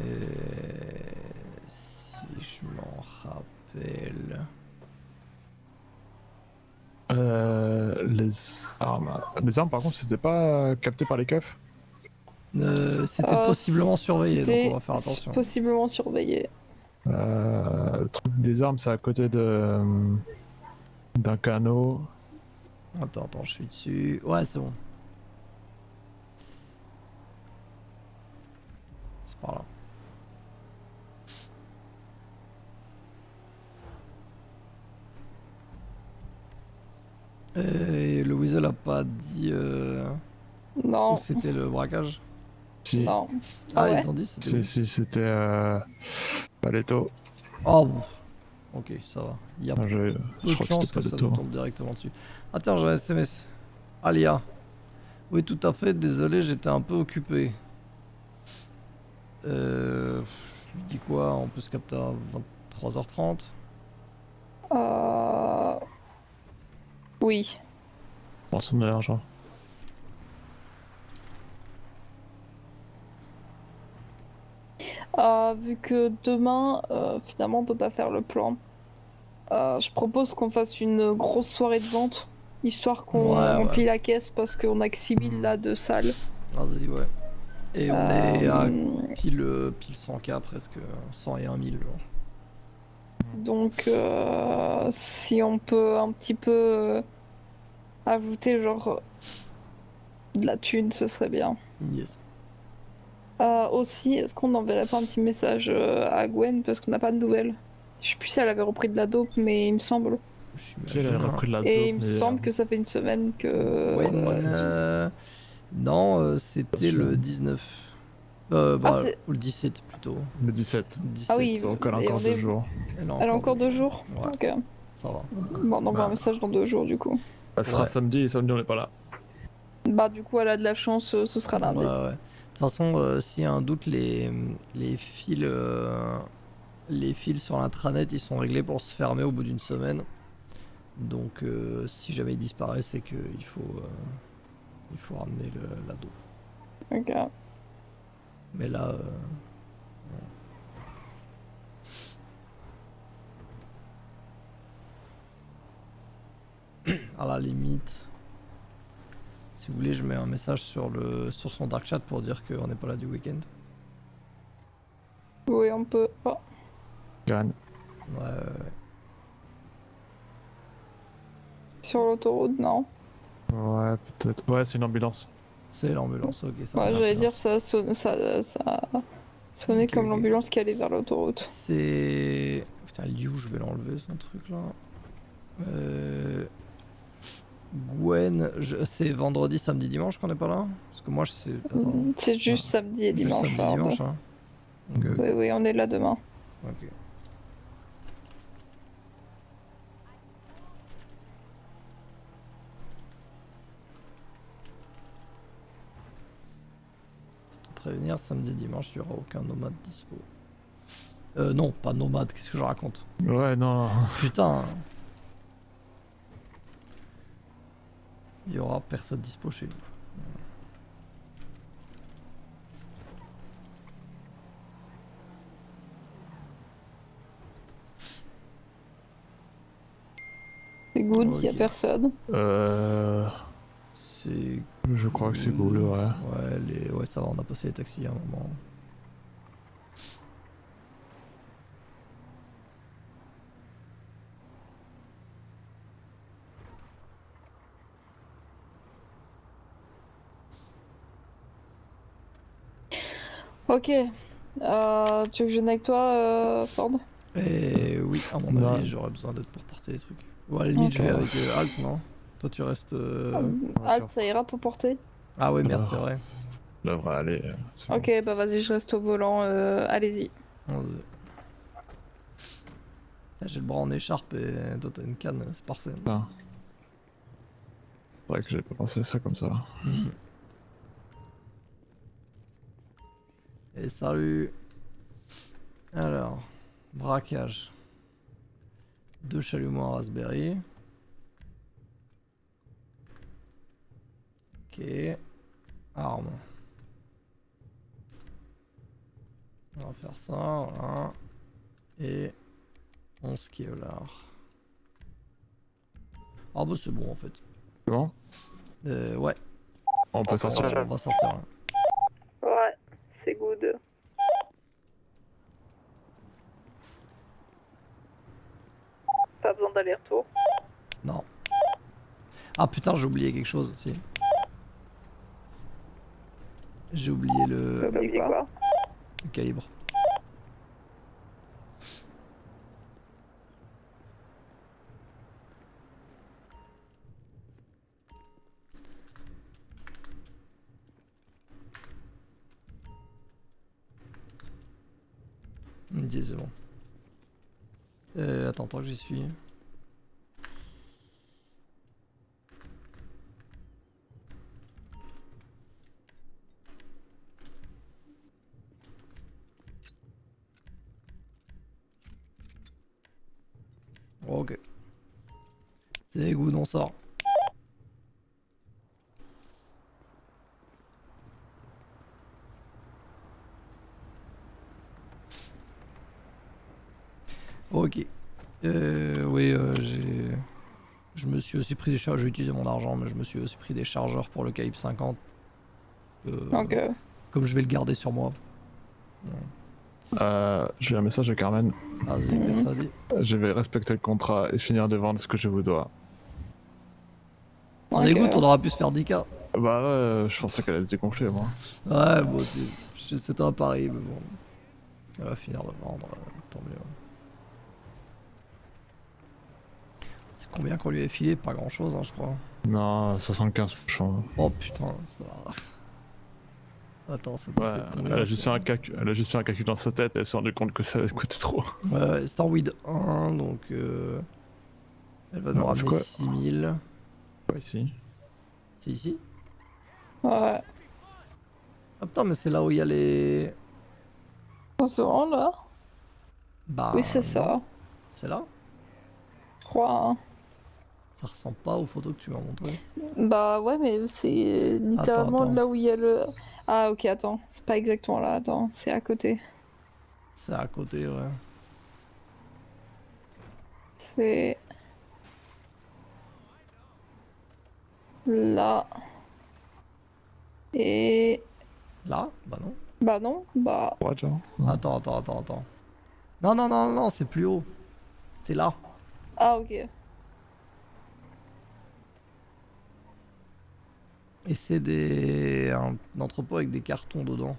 Et si je m'en rappelle... Les armes, par contre, c'était pas capté par les keufs. C'était possiblement surveillé, donc on va faire C'était attention. possiblement surveillé. Le truc des armes, c'est à côté d'un canot. Attends, je suis dessus. Ouais, c'est bon. C'est par là. Et le Weasel a pas dit Non, où c'était le braquage? Si, non. Ah, Ah ouais. ils ont dit c'était où? si, c'était Paletto. Oh, bon. Ok, ça va. Il y a Je, peu je de crois que chances c'était que ça Paletto. nous tombe directement dessus. Attends, j'ai un SMS. Alia. Oui, tout à fait, désolé, j'étais un peu occupé. Je lui dis quoi? On peut se capter à 23h30? Oui. Bon, ça me donne l'argent. Vu que demain, finalement, on peut pas faire le plan. Je propose qu'on fasse une grosse soirée de vente, histoire qu'on Ouais, remplit ouais. la caisse parce qu'on a que 6000 là de salles. Vas-y, ouais. Et on est à Euh, pile 100K presque, 101 000. Genre. donc, si on peut un petit peu ajouter genre de la thune, ce serait bien. Yes. Aussi, est-ce qu'on n'enverrait pas un petit message à Gwen parce qu'on n'a pas de nouvelles? Je sais plus si elle avait repris de la dope, mais il me semble. Je Tu sais, il a suis repris de la dope, Et il me mais semble que ça fait une semaine que. Gwen, ouais, c'est sûr. non, Pas c'était sûr. le 19. Ah, Bah, c'est- ou le 17 plutôt. Le 17. 17. Ah oui, Donc elle a et encore on 2 est- jours. Elle a Elle a encore 2 jours. Ouais, Ok. ça va. Bon, on envoie un Bah. message dans 2 jours du coup. Elle sera Ouais. samedi et samedi on n'est pas là. Bah, du coup, elle a de la chance, ce sera lundi. Ouais, ouais. De toute façon, s'il y a un doute, les fils sur l'intranet, ils sont réglés pour se fermer au bout d'une semaine. Donc, si jamais il disparaît, c'est qu'il faut ramener la dos. Ok. Mais là, à la limite, si vous voulez, je mets un message sur son dark chat pour dire qu'on n'est pas là du week-end. Oui, on peut. Oh. Gagne. Ouais. Sur l'autoroute, non. Ouais, peut-être. Ouais, c'est une ambulance. C'est l'ambulance, ok, ça. Ouais, va, j'allais dire l'ambulance. ça sonnait Ok, comme ok. l'ambulance qui allait vers l'autoroute. C'est. Putain, Liu, je vais l'enlever son truc là. Gwen, c'est vendredi, samedi, dimanche qu'on n'est pas là? Parce que moi je sais. Attends. C'est juste samedi et Juste dimanche. samedi, alors, dimanche, hein. Ok, ok. Oui, oui, on est là demain. Ok. Pour te prévenir, samedi, dimanche, il n'y aura aucun nomade dispo. Non, pas nomade, qu'est-ce que je raconte? Ouais, non. Putain. Il y aura personne dispo chez nous. C'est good, il y a Ok. personne. C'est. Je crois que c'est cool, ouais. Ouais, ça va, on a passé les taxis à un moment. Ok. Tu veux que je vienne avec toi, Ford? Et oui, à mon Non. avis, j'aurais besoin d'être pour porter des trucs. Ou à la limite, je vais Ok. avec Alt, non? Toi, tu restes. Alt, ça ira pour porter? Ah ouais, merde, Oh. c'est vrai. Ça devrait aller. C'est Ok, bah vas-y, je reste au volant, allez-y. Vas-y. Putain, j'ai le bras en écharpe et toi, t'as une canne, c'est parfait. bon. vrai que j'ai pas pensé à ça comme ça. Mhm. Et salut. Alors, braquage. 2 chalumeaux en raspberry. Ok. Arme. On va faire ça, voilà. Et 11 kevlar. Ah bah c'est bon en fait. C'est bon? Ouais. On peut sortir. On va sortir. Là. Ouais, c'est good. Pas besoin d'aller-retour. Non. Ah putain, j'ai oublié quelque chose aussi. J'ai oublié T'as oublié quoi? le calibre. Ok, c'est bon. Attends, tant que j'y suis. Ok. C'est good, on sort. Ok. Oui, je me suis aussi pris des chargeurs. J'ai utilisé mon argent, mais je me suis aussi pris des chargeurs pour le calibre 50. Donc, Comme je vais le garder sur moi. J'ai un message à Carmen. Vas-y, qu'est-ce que ça dit? Je vais respecter le contrat et finir de vendre ce que je vous dois. En écoute, on aura pu se faire 10K. Bah ouais, je pensais qu'elle était gonflée, moi. Ouais, bon, c'était un pari, mais bon. Elle va finir de vendre, tant mieux. C'est combien qu'on lui a filé? Pas grand chose, hein, je crois. Non, 75 franchement. Oh putain, ça va. Attends, ça doit Ouais, faire combien, elle a juste ça fait un calcul dans sa tête et elle s'est rendue compte que ça coûtait trop. Ouais, c'est en weed 1, donc elle va nous Non, ramener quoi 6000. Ouais, si. C'est ici? ouais. Ah putain, mais c'est là où il y a les... On se rend là? Bah, Oui, c'est non. ça. C'est là? Je crois. Hein. Ça ressemble pas aux photos que tu m'as montrées. Bah ouais, mais c'est littéralement attends. là où il y a le. Ah, ok, attends. C'est pas exactement là, attends. C'est à côté. C'est à côté, ouais. C'est. Là. Et. Là? Bah non. Bah non, bah. Ouais, genre. Attends. Non, c'est plus haut. C'est là. Ah, ok. Et c'est un entrepôt avec des cartons dedans.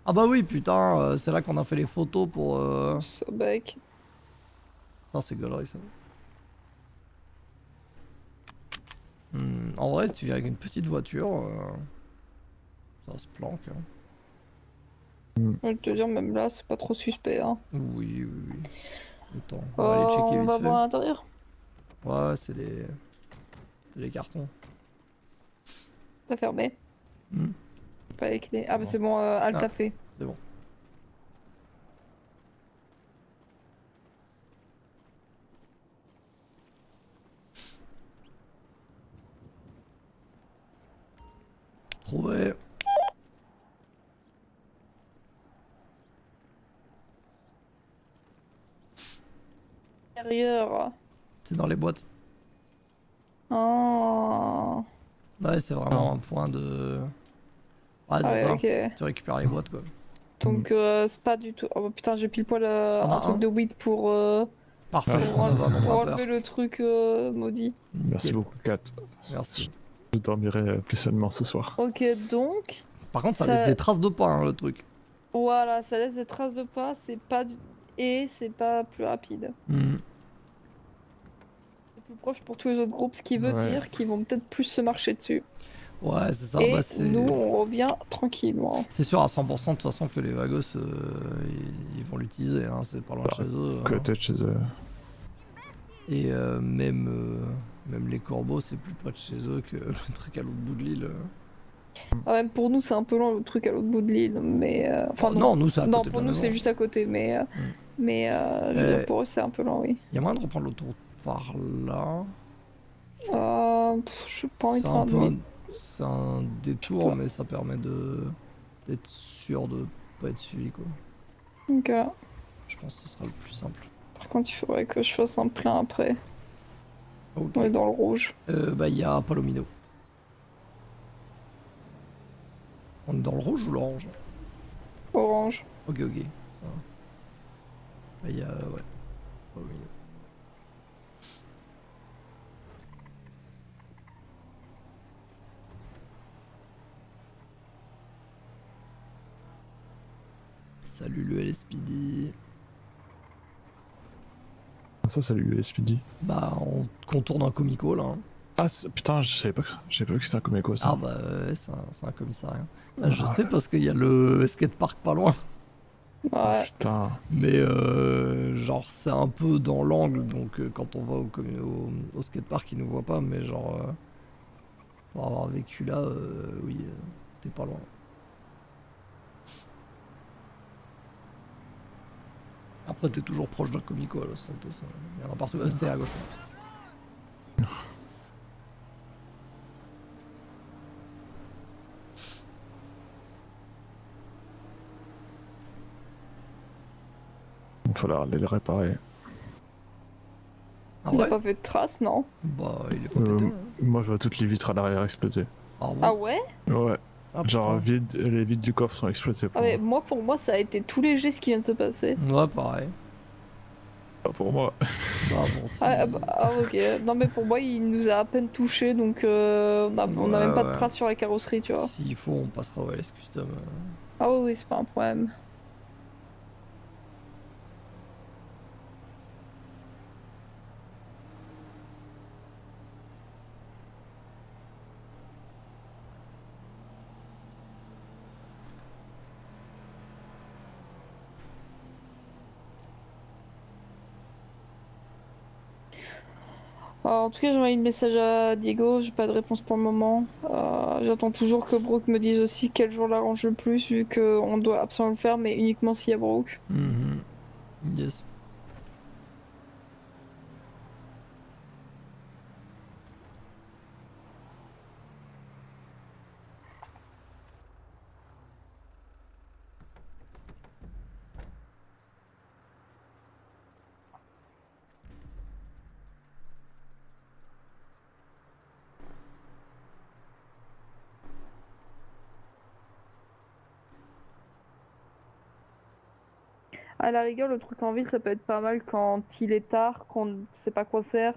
Ah bah oui, putain, c'est là qu'on a fait les photos pour... So bec. Non, c'est gaulerie, ça. En vrai, si tu viens avec une petite voiture, ça se planque. Hein. Je vais te dire, même là, c'est pas trop suspect. Hein. Oui. Attends, on va aller checker On vite va fait. voir à l'intérieur. Ouais, c'est les cartons. T'as fermé. Hmm, Pas les clés. C'est Ah, bah bon. c'est bon, Alt Ah. a fait. c'est bon. Trouvé. Intérieur. C'est dans les boîtes. Oh. Ouais, c'est vraiment un point de... Ouais, c'est ça. Ok. Tu récupères les boîtes, quoi. Donc, c'est pas du tout. Oh putain, j'ai pile poil T'en as un truc un de weed pour Parfait, Ah, on avait un pour nombre enlever impair. le truc maudit. Merci Nickel. beaucoup, Kat. Merci. Je dormirai plus sainement ce soir. Ok, donc. Par contre, ça Ça- laisse des traces de pas, hein, le truc. Voilà, ça laisse des traces de pas, c'est pas du... Et c'est pas plus rapide. Hmm. C'est plus proche pour tous les autres groupes, ce qui veut Ouais. dire qu'ils vont peut-être plus se marcher dessus. Ouais, c'est ça. Et Bah, c'est... nous, on revient tranquillement. C'est sûr à 100% de toute façon que les Vagos, ils vont l'utiliser, hein, c'est pas loin de Bah, chez eux. Côté de chez eux. Et même les corbeaux, c'est plus près de chez eux que le truc à l'autre bout de l'île. Ah, même pour nous, c'est un peu loin le truc à l'autre bout de l'île, mais. Enfin, Oh, non, nous, c'est à Non, côté de pour la nous, maison. c'est juste à côté, mais. Je veux dire, pour eux, c'est un peu loin, oui. Y a moyen de reprendre l'autoroute par là. Je sais pas envie de C'est faire un un peu demi. c'est un détour, mais ça permet d'être sûr de pas être suivi, quoi. Donc, Je pense que ce sera le plus simple. par contre, il faudrait que je fasse un plein après. Ok. On est dans le rouge. Bah, il y a Palomino. On est dans le rouge ou l'orange? Orange. Ok, ok. Ça. Bah, il y a. Ouais. Palomino. Salut le LSPD. Ça, salut le SPD. Bah, on contourne un comico là. Hein. Ah, putain, je savais pas que c'était un comico ça. Ah, bah, ouais, c'est un commissariat. Ah, je sais parce qu'il y a le skatepark pas loin. Ouais. Putain. Mais genre c'est un peu dans l'angle, donc quand on va au skatepark ils nous voient pas, mais genre pour avoir vécu là, oui, t'es pas loin. Après t'es toujours proche d'un comico à Los Santos, il y en a partout, c'est à gauche. Il va falloir aller le réparer. Ah Il a ouais? pas fait de traces, non? Bah il est pas pété. Moi, je vois toutes les vitres à l'arrière exploser. Ah bon? Ah ouais? Ouais. Ah, Genre, putain. les vitres du coffre sont explosées pour Ah mais moi. pour moi, ça a été tous les gestes qui viennent de se passer. Ouais, pareil. Pas pour moi. Bah bon, si. Ok. Non mais pour moi, il nous a à peine touché, donc on a Ouais, même pas de ouais. traces sur la carrosserie, tu vois. S'il faut, on passera au LS Custom. Ah oui, c'est pas un problème. En tout cas, j'ai envoyé un message à Diego, j'ai pas de réponse pour le moment. J'attends toujours que Brooke me dise aussi quel jour l'arrange le plus, vu qu'on doit absolument le faire, mais uniquement s'il y a Brooke. Mhm. Yes. À la rigueur, le truc en ville, ça peut être pas mal quand il est tard, qu'on ne sait pas quoi faire.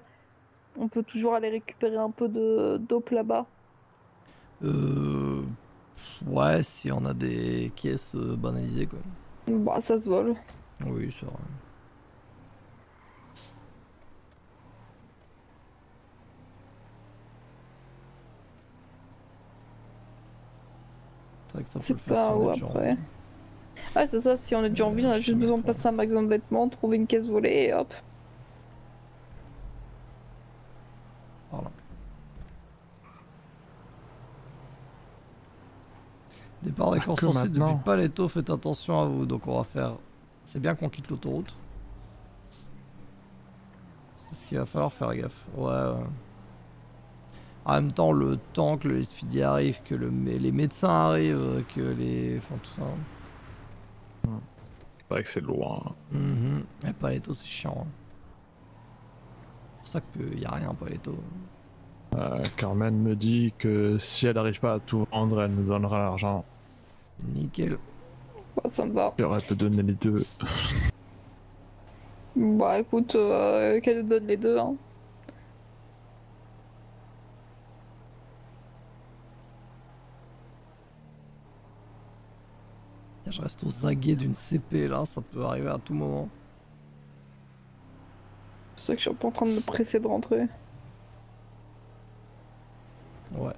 On peut toujours aller récupérer un peu de dope là-bas. Euh... Ouais, si on a des caisses banalisées, quoi. Bah, ça se vole. Oui, c'est vrai. C'est vrai que ça peut C'est le faire pas si on où est déjà en après. ville. Ah, c'est ça, si on est déjà en ville, on a je juste te besoin de mettrai. passer un magasin de vêtements, trouver une caisse volée et hop. Voilà. Départ des courses Que poursuites depuis maintenant. Paleto, faites attention à vous. Donc on va faire... C'est bien qu'on quitte l'autoroute. C'est ce qu'il va falloir faire gaffe. Ouais, ouais. En même temps, le temps que le SPD arrive, que les médecins arrivent, que les... Enfin, tout ça. C'est vrai que c'est loin. Et Paleto, c'est chiant. Hein. C'est pour ça qu'il n'y a rien à Paleto. Carmen me dit que si elle n'arrive pas à tout vendre, elle nous donnera l'argent. Nickel. Bah, ça me va. Et aurait te donner les deux. Bah, écoute, qu'elle nous donne les deux, hein. Je reste aux aguets d'une CP là, ça peut arriver à tout moment. C'est ça que je suis pas en train de me presser de rentrer. Ouais.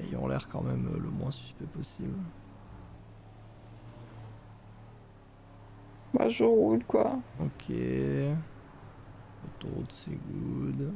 Ayant l'air quand même le moins suspect possible. Bah, je roule, quoi. Ok. Autoroute, c'est good.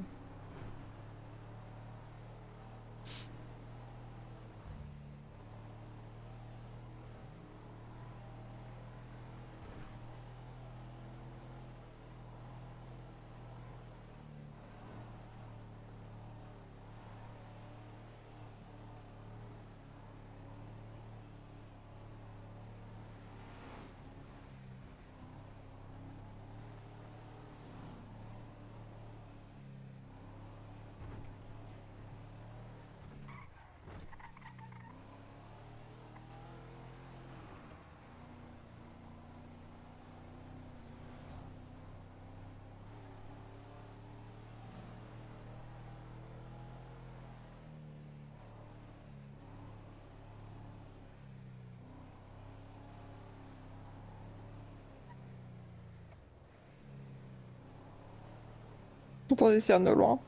J'entends des sirènes de loin.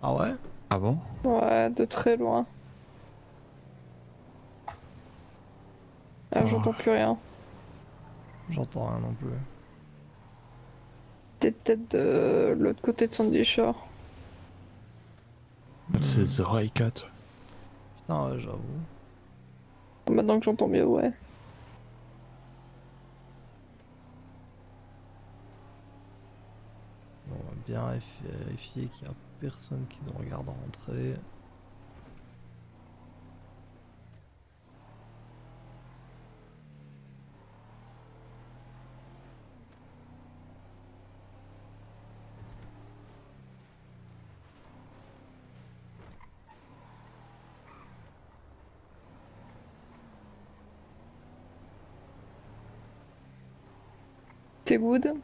Ah ouais? Ah bon? Ouais, de très loin. Là, Oh. j'entends plus rien. J'entends rien non plus. Peut-être de l'autre côté de Sandy Shore. C'est The Ray Cat. Putain, ouais, j'avoue. Maintenant que j'entends mieux, ouais. Bon, on va bien vérifier qu'il n'y a personne qui nous regarde rentrer. C'est good.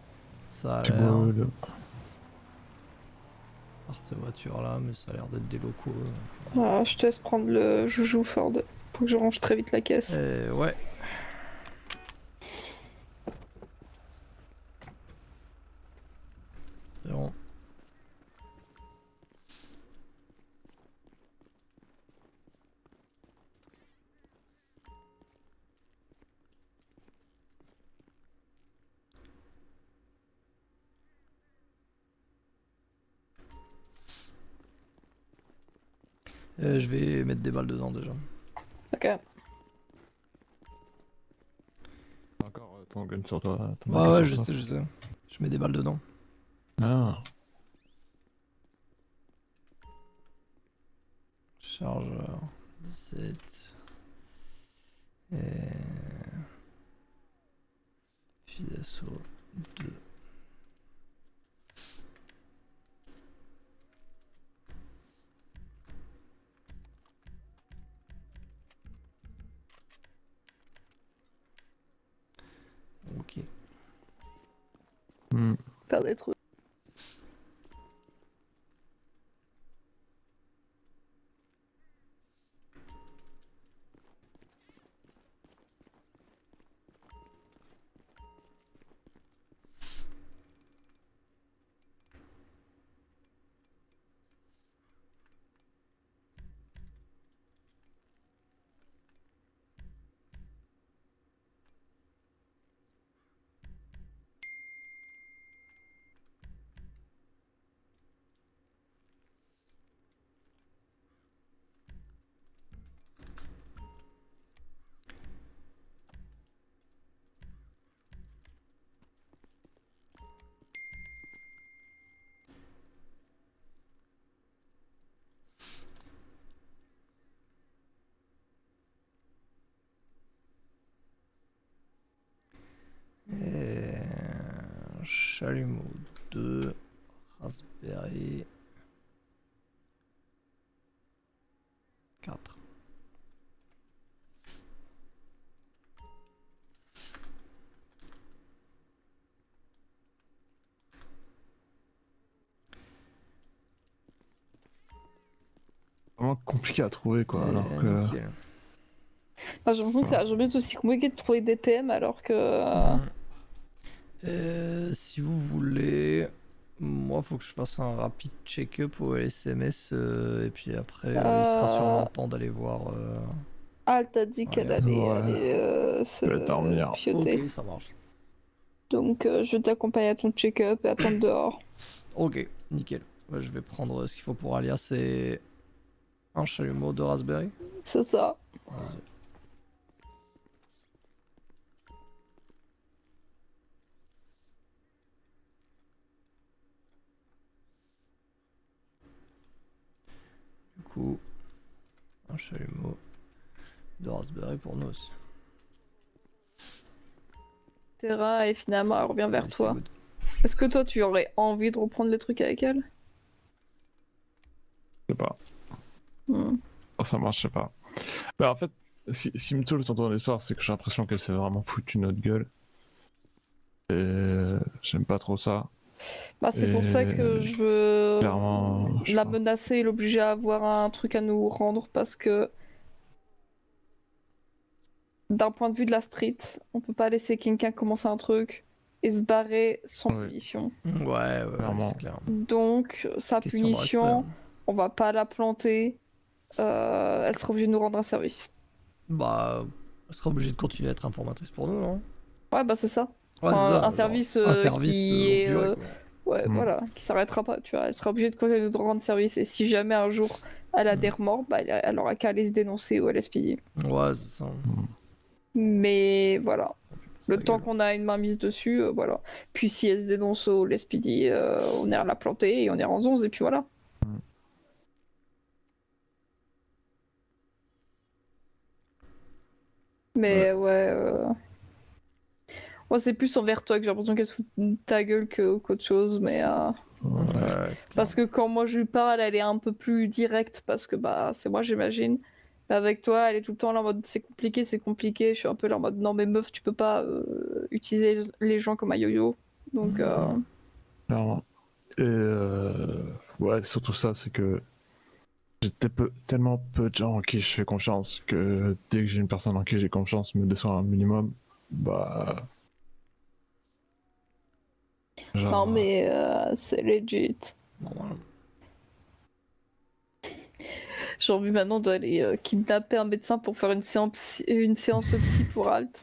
Ça a Tu l'air. vois, Par ces voitures là, mais ça a l'air d'être des locaux. Ah, je te laisse prendre le joujou Ford. Faut que je range très vite la caisse. Ouais. C'est bon. Je vais mettre des balles dedans déjà. Ok. encore ton gun sur toi. ton Ouais, AK ouais, sur toi. je sais. Je mets des balles dedans. Ah. Chargeur 17. Et... Fusil d'assaut 2. Ok. Hmm. Faire des trucs. Et... Chalumeau 2. Raspberry 4. Vraiment compliqué à trouver quoi. Et Alors que. nickel. Ah, j'ai l'impression que ça a jamais été aussi compliqué de trouver des PM alors que. Si vous voulez, moi faut que je fasse un rapide check-up au SMS et puis après il sera sûrement temps d'aller voir. Ah, elle t'a dit qu'elle Ouais. allait, Ouais. aller Je vais dormir. pioter. Ok, ça marche. Donc je t'accompagne à ton check-up et attendre dehors. Ok, nickel. Ouais, je vais prendre ce qu'il faut pour Alia, c'est un chalumeau de raspberry. C'est ça. Vas-y. Du coup, un chalumeau de raspberry pour nous aussi. Terra et finalement elle revient vers Allez, c'est toi. good. Est-ce que toi tu aurais envie de reprendre les trucs avec elle? Je sais pas. Hmm. Ça marche, je sais pas. Bah, en fait, ce qui me saoule dans l'histoire, c'est que j'ai l'impression qu'elle s'est vraiment foutue notre gueule. Et j'aime pas trop ça. Bah c'est pour ça que Et je veux clairement, je sais la pas. menacer et l'obliger à avoir un truc à nous rendre parce que d'un point de vue de la street, on peut pas laisser quelqu'un commencer un truc et se barrer sans Ouais. punition. Ouais, Clairement. c'est clair. Donc sa Question de respect, punition, hein. on va pas la planter. Elle sera obligée de nous rendre un service. Bah, elle sera obligée de continuer à être informatrice pour nous, non? Ouais bah c'est ça. Ouais, c'est Enfin, ça, un genre, service un service qui longue est durée, quoi. ouais, Mm. voilà, qui s'arrêtera pas, tu vois. Elle sera obligée de continuer de nous rendre service et si jamais un jour elle a Mm. des remords, bah elle aura qu'à aller se dénoncer au LSPD. Ouais, c'est ça. Mais voilà, le Sa temps gueule. qu'on a une main mise dessus, voilà. Puis si elle se dénonce au LSPD, on ira la planter et on ira en 11 et puis voilà. Mais ouais, moi c'est plus envers toi que j'ai l'impression qu'elle se fout de ta gueule qu'autre chose, mais Ouais. Ouais, c'est clair. parce que quand moi je lui parle, elle est un peu plus directe parce que bah c'est moi j'imagine. Mais avec toi, elle est tout le temps là en mode c'est compliqué, c'est compliqué. Je suis un peu là en mode non mais meuf, tu peux pas utiliser les gens comme un yo-yo. Donc Clairement. Et ouais, surtout ça, c'est que j'ai tellement peu de gens en qui je fais confiance que dès que j'ai une personne en qui j'ai confiance me déçoit un minimum, bah. Genre. non mais c'est legit. Normal. J'ai envie maintenant d'aller kidnapper un médecin pour faire une séance psy pour Alt.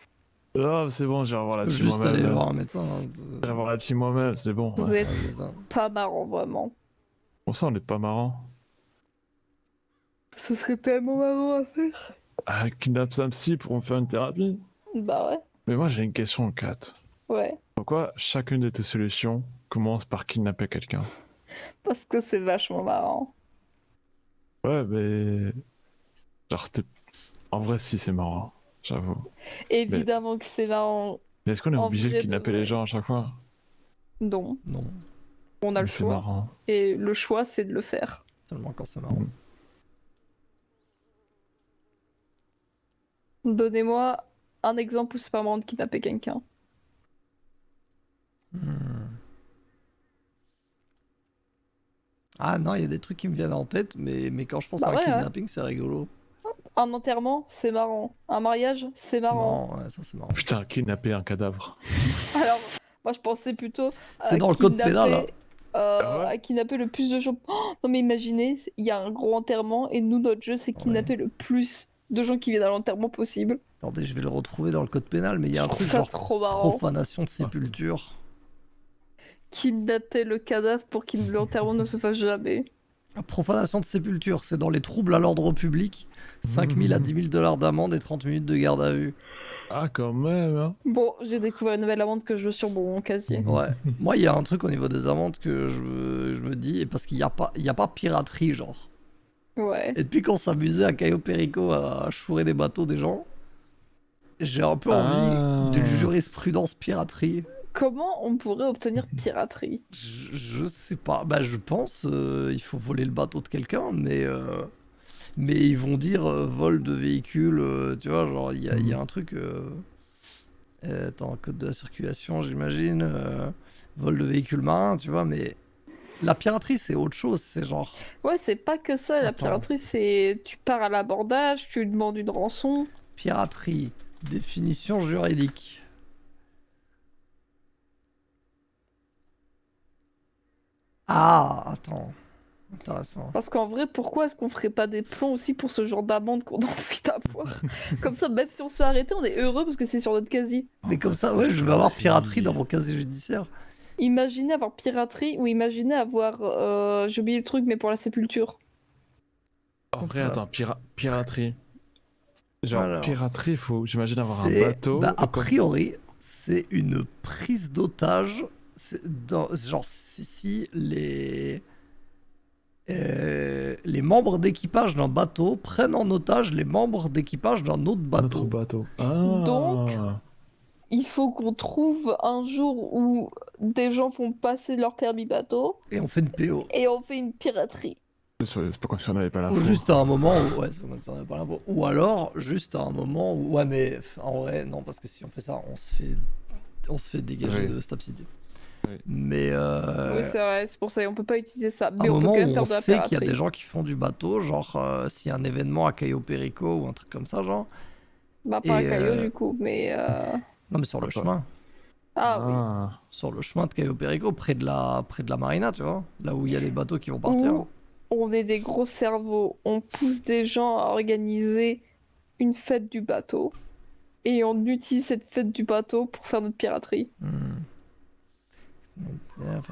Ah, c'est bon, j'irai voir la Tu peux psy juste aller moi-même. voir un médecin. Hein, J'irai voir la psy moi-même, c'est bon. Vous Ouais. êtes c'est ça. pas marrant vraiment. Bon, ça, on est pas marrant. Ce serait tellement marrant à faire. Ah, kidnappe un psy pour me faire une thérapie. Bah ouais, Mais moi, j'ai une question, Kat. ouais. Pourquoi chacune de tes solutions commence par kidnapper quelqu'un? Parce que c'est vachement marrant. Ouais, mais. Genre, en vrai, si, c'est marrant, j'avoue. Évidemment que c'est marrant. Mais est-ce qu'on est En obligé de vrai, kidnapper ouais. les gens à chaque fois? Non, Non, on a le Mais c'est choix. marrant. Et le choix, c'est de le faire. seulement quand c'est marrant. Donnez-moi un exemple où c'est pas marrant de kidnapper quelqu'un. Hmm. Ah non, il y a des trucs qui me viennent en tête, mais quand je pense Bah à un ouais, kidnapping, c'est rigolo. Un enterrement, c'est marrant. Un mariage, c'est C'est marrant. marrant, ouais, ça c'est marrant. Putain, kidnapper un cadavre. Alors, moi je pensais plutôt C'est à dans le code pénal, hein. Ah ouais à kidnapper le plus de gens. Oh, non mais imaginez, il y a un gros enterrement et nous notre jeu c'est kidnapper le plus de gens qui viennent à l'enterrement possible. Attendez, je vais le retrouver dans le code pénal, mais il y a un Je trouve truc ça genre trop marrant. profanation de sépulture. Kidnapper le cadavre pour que l'enterrement ne se fasse jamais. Profanation de sépulture, c'est dans les troubles à l'ordre public. 5 000 à 10 000 dollars d'amende et 30 minutes de garde à vue. Ah, quand même, hein. Bon, j'ai découvert une nouvelle amende que je veux sur mon casier. Ouais. Moi, il y a un truc au niveau des amendes que je me dis, parce qu'il n'y a pas piraterie, genre. Ouais. Et depuis qu'on s'amusait à Cayo Perico à chourer des bateaux des gens, j'ai un peu Ah. envie d'une jurisprudence piraterie. Comment on pourrait obtenir piraterie? Je sais pas. Bah, je pense il faut voler le bateau de quelqu'un, mais ils vont dire vol de véhicule, tu vois, genre il y a un truc. Attends, code de la circulation, j'imagine. Vol de véhicule marin, tu vois, mais la piraterie c'est autre chose, c'est genre. Ouais, c'est pas que ça, la Attends. piraterie, c'est tu pars à l'abordage, tu demandes une rançon. Piraterie, définition juridique. Ah, attends. Intéressant. Parce qu'en vrai, pourquoi est-ce qu'on ferait pas des plans aussi pour ce genre d'amende qu'on a envie d'avoir? Comme ça, même si on se fait arrêter, on est heureux parce que c'est sur notre casier. Mais comme ça, ouais, je vais avoir piraterie dans mon casier judiciaire. Imaginez avoir piraterie ou imaginez avoir... j'ai oublié le truc, mais pour la sépulture. En vrai, ça. attends, piraterie. Genre, Alors, piraterie, faut, j'imagine, avoir un C'est- bateau. bah, a ou quoi. priori, c'est une prise d'otage. Genre, si les membres d'équipage d'un bateau prennent en otage les membres d'équipage d'un autre Notre bateau. bateau. Ah. Donc, il faut qu'on trouve un jour où des gens font passer leur permis bateau Et on fait une PO. et on fait une piraterie. C'est pas comme si on n'avait pas la Ou foi. juste à un moment où. Ouais, c'est pas comme ça, on avait pas l'info. Ou alors, juste à un moment où. Ouais, mais en vrai, non, parce que si on fait ça, on se fait dégager Oui. de Stab City. Oui. Mais. Oui, c'est vrai, c'est pour ça qu'on peut pas utiliser ça. À Mais un on peut moment quand même où faire on de la sait qu'il y a piraterie. des gens qui font du bateau, genre s'il y a un événement à Cayo Perico ou un truc comme ça, genre. Bah, pas à Et, Caillou du coup, mais. Non, mais sur le Pourquoi chemin. Ah oui. Sur le chemin de Cayo Perico, près de la marina, tu vois. Là où il y a les bateaux qui vont partir. Ou on est des gros cerveaux, on pousse des gens à organiser une fête du bateau et on utilise cette fête du bateau pour faire notre piraterie. Fin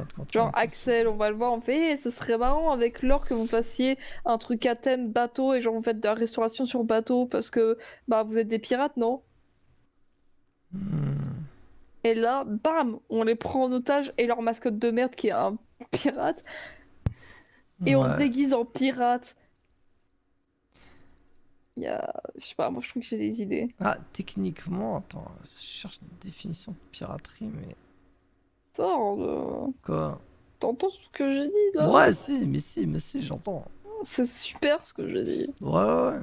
de compte, Genre ouais, Axel, on va le voir, on fait ce serait marrant avec l'or que vous fassiez un truc à thème bateau et genre vous faites de la restauration sur bateau parce que bah vous êtes des pirates, non? Hmm. Et là, bam, on les prend en otage et leur mascotte de merde qui est un pirate et on se Ouais. déguise en pirate. Il y a... Je sais pas, moi je trouve que j'ai des idées. Ah, techniquement, attends, je cherche une définition de piraterie, mais. Fort de... Quoi? T'entends ce que j'ai dit là? Ouais, mais si, j'entends. C'est super ce que j'ai dit. Ouais.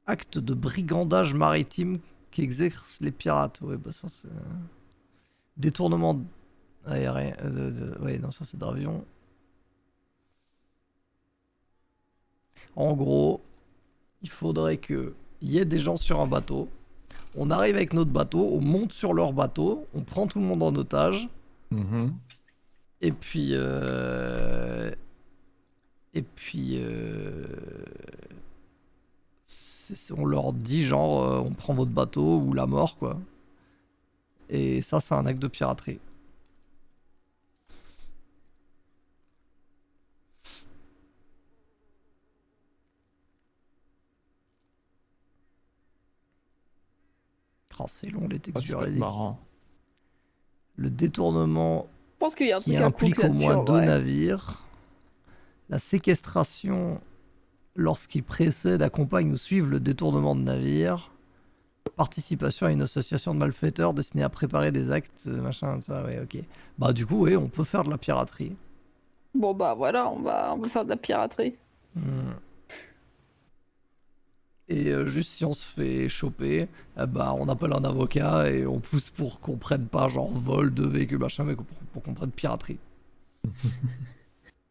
Acte de brigandage maritime qu'exercent les pirates. Ouais, bah ça c'est. Détournement aérien. Ouais, non, ça c'est d'avion. En gros, il faudrait qu'il y ait des gens sur un bateau. On arrive avec notre bateau, on monte sur leur bateau, on prend tout le monde en otage. Mhm. Et puis. On leur dit genre on prend votre bateau ou la mort quoi. Et ça c'est un acte de piraterie. Oh, c'est long les textes Ah, ça peut être juridiques. marrant. Le détournement Je pense qu'il y a un qui truc à implique couper au moins là-dessus, 2 ouais. navires. La séquestration lorsqu'il précède, accompagne ou suivent le détournement de navire. Participation à une association de malfaiteurs destinée à préparer des actes, machin, ça, ouais, ok. Bah du coup, ouais, on peut faire de la piraterie. Bon bah voilà, on va faire de la piraterie. Hmm. Et juste si on se fait choper, bah on appelle un avocat et on pousse pour qu'on prenne pas genre vol de véhicule machin, mais pour qu'on prenne piraterie.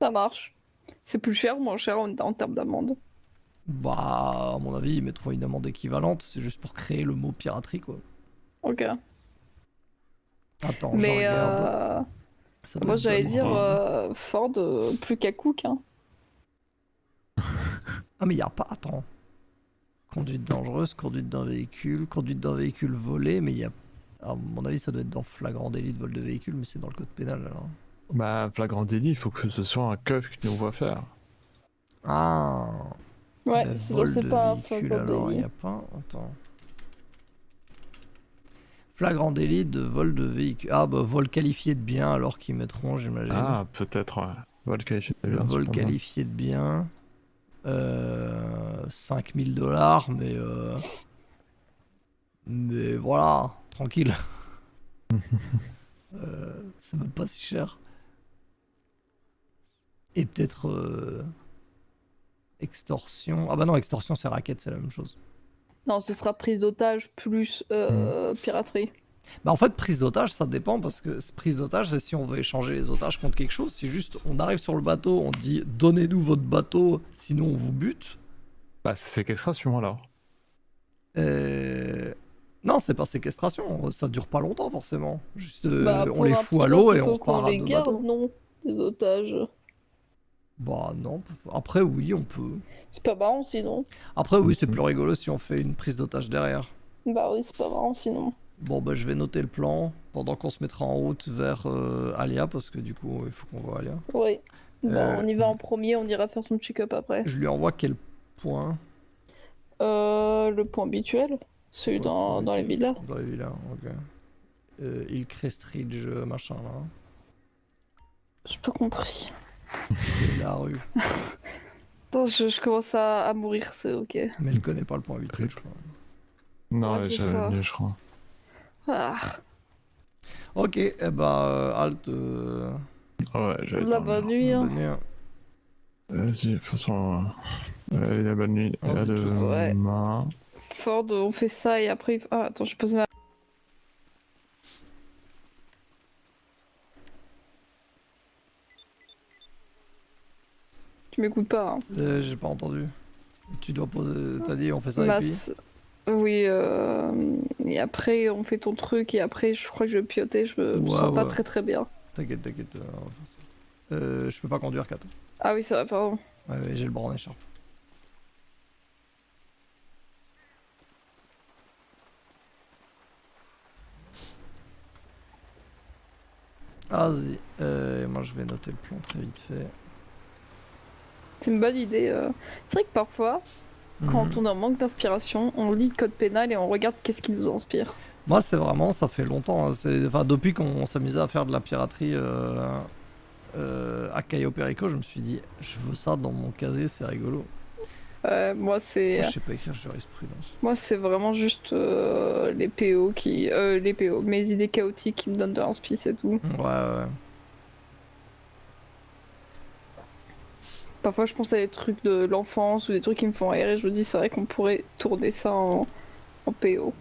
Ça marche. C'est plus cher ou moins cher en termes d'amende? Bah à mon avis ils mettront une amende équivalente, c'est juste pour créer le mot piraterie quoi. Ok. Attends, je Mais regarde. Ça doit moi être j'allais donné. dire Ford plus qu'à Cook. Hein. Ah mais y a pas, attends. Conduite dangereuse, conduite d'un véhicule volé, mais il y a... À mon avis ça doit être dans flagrant délit de vol de véhicule, mais c'est dans le code pénal alors. Bah, flagrant délit, il faut que ce soit un keuf qui nous voit faire. Ah. Ouais, Le sinon vol c'est de pas un véhicule flagrant alors, il délit. y a pas... Attends. Flagrant délit de vol de véhicule. Ah bah vol qualifié de bien alors qu'ils mettront, j'imagine. Ah, peut-être, ouais. Vol qualifié de Le bien, vol c'est pas mal. qualifié de bien. 5000 $, mais voilà, tranquille. C'est même pas si cher. Et peut-être extorsion. Ah bah non, extorsion c'est racket, c'est la même chose. Non, ce sera prise d'otage plus piraterie. Bah en fait prise d'otage ça dépend parce que prise d'otage c'est si on veut échanger les otages contre quelque chose. Si juste on arrive sur le bateau, on dit donnez-nous votre bateau sinon on vous bute. Bah, c'est séquestration alors. Euh, Non, c'est pas séquestration, ça dure pas longtemps forcément. Juste, Bah, on pour les un fout à pilote, l'eau il et faut on qu'on repart à les deux garde, bateaux. non? Les otages. Bah non, après oui, on peut. C'est pas marrant sinon. Après oui, c'est plus rigolo si on fait une prise d'otage derrière. Bah oui, c'est pas marrant sinon. Bon bah je vais noter le plan pendant qu'on se mettra en route vers Alia parce que du coup il faut qu'on voit Alia. Oui. Bah, Euh, on y va en premier, on ira faire son check-up après. Je lui envoie quel point? Le point habituel, celui Ouais, point dans les habituel. villas. Dans les villas, ok. Hillcrest Ridge, machin là. Hein. J'ai pas compris. C'est la rue. Attends, je commence à mourir, c'est ok. Mais elle connaît pas le point habituel, je crois. Non, Ouais, elle est c'est jamais ça. venue, je crois. Ah, Ok, eh bah Halt. Ouais, j'allais la dormir. bonne nuit. Hein. Bonne nuit, hein. Vas-y, de toute façon, la bonne nuit. Et à Vas-y, tous. Ouais. demain. Ford, on fait ça et après. Ah, attends, je pose ma. Tu m'écoutes pas, hein. J'ai pas entendu. Tu dois poser. T'as dit on fait ça et puis. Oui, et après on fait ton truc et après je crois que je vais pioter, je me Ouais, sens pas ouais. très bien. T'inquiète, t'inquiète. On va faire ça. Je peux pas conduire 4. Ah oui, ça va, pardon. Ouais, j'ai le bras en écharpe. Vas-y. Moi je vais noter le plan très vite fait. C'est une bonne idée. C'est vrai que parfois, quand Mhm. on est en manque d'inspiration, on lit le code pénal et on regarde qu'est-ce qui nous inspire. Moi, c'est vraiment, ça fait longtemps. Hein, enfin, depuis qu'on s'amusait à faire de la piraterie à Cayo Perico, je me suis dit, je veux ça dans mon casier, c'est rigolo. Moi, c'est Moi, je sais pas écrire jurisprudence. moi c'est vraiment juste les PO qui les PO, mes idées chaotiques qui me donnent de l'inspi, c'est tout. Ouais, ouais. Parfois, je pense à des trucs de l'enfance ou des trucs qui me font rire et je me dis c'est vrai qu'on pourrait tourner ça en PO.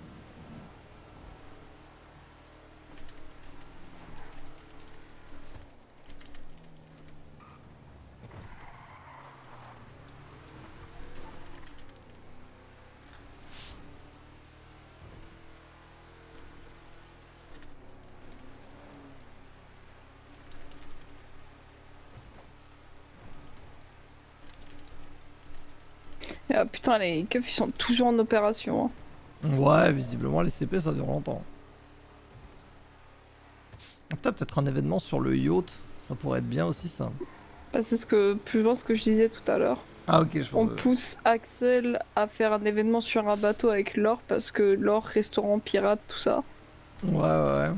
Et, ah, putain, les keufs ils sont toujours en opération. Hein. Ouais, visiblement, les CP, ça dure longtemps. Peut-être un événement sur le yacht, ça pourrait être bien aussi, ça. Bah, c'est plus loin ce que je disais tout à l'heure. Ah, ok, je On pense. pousse Axel à faire un événement sur un bateau avec l'or parce que l'or, restaurant, pirate, tout ça. Ouais, ouais.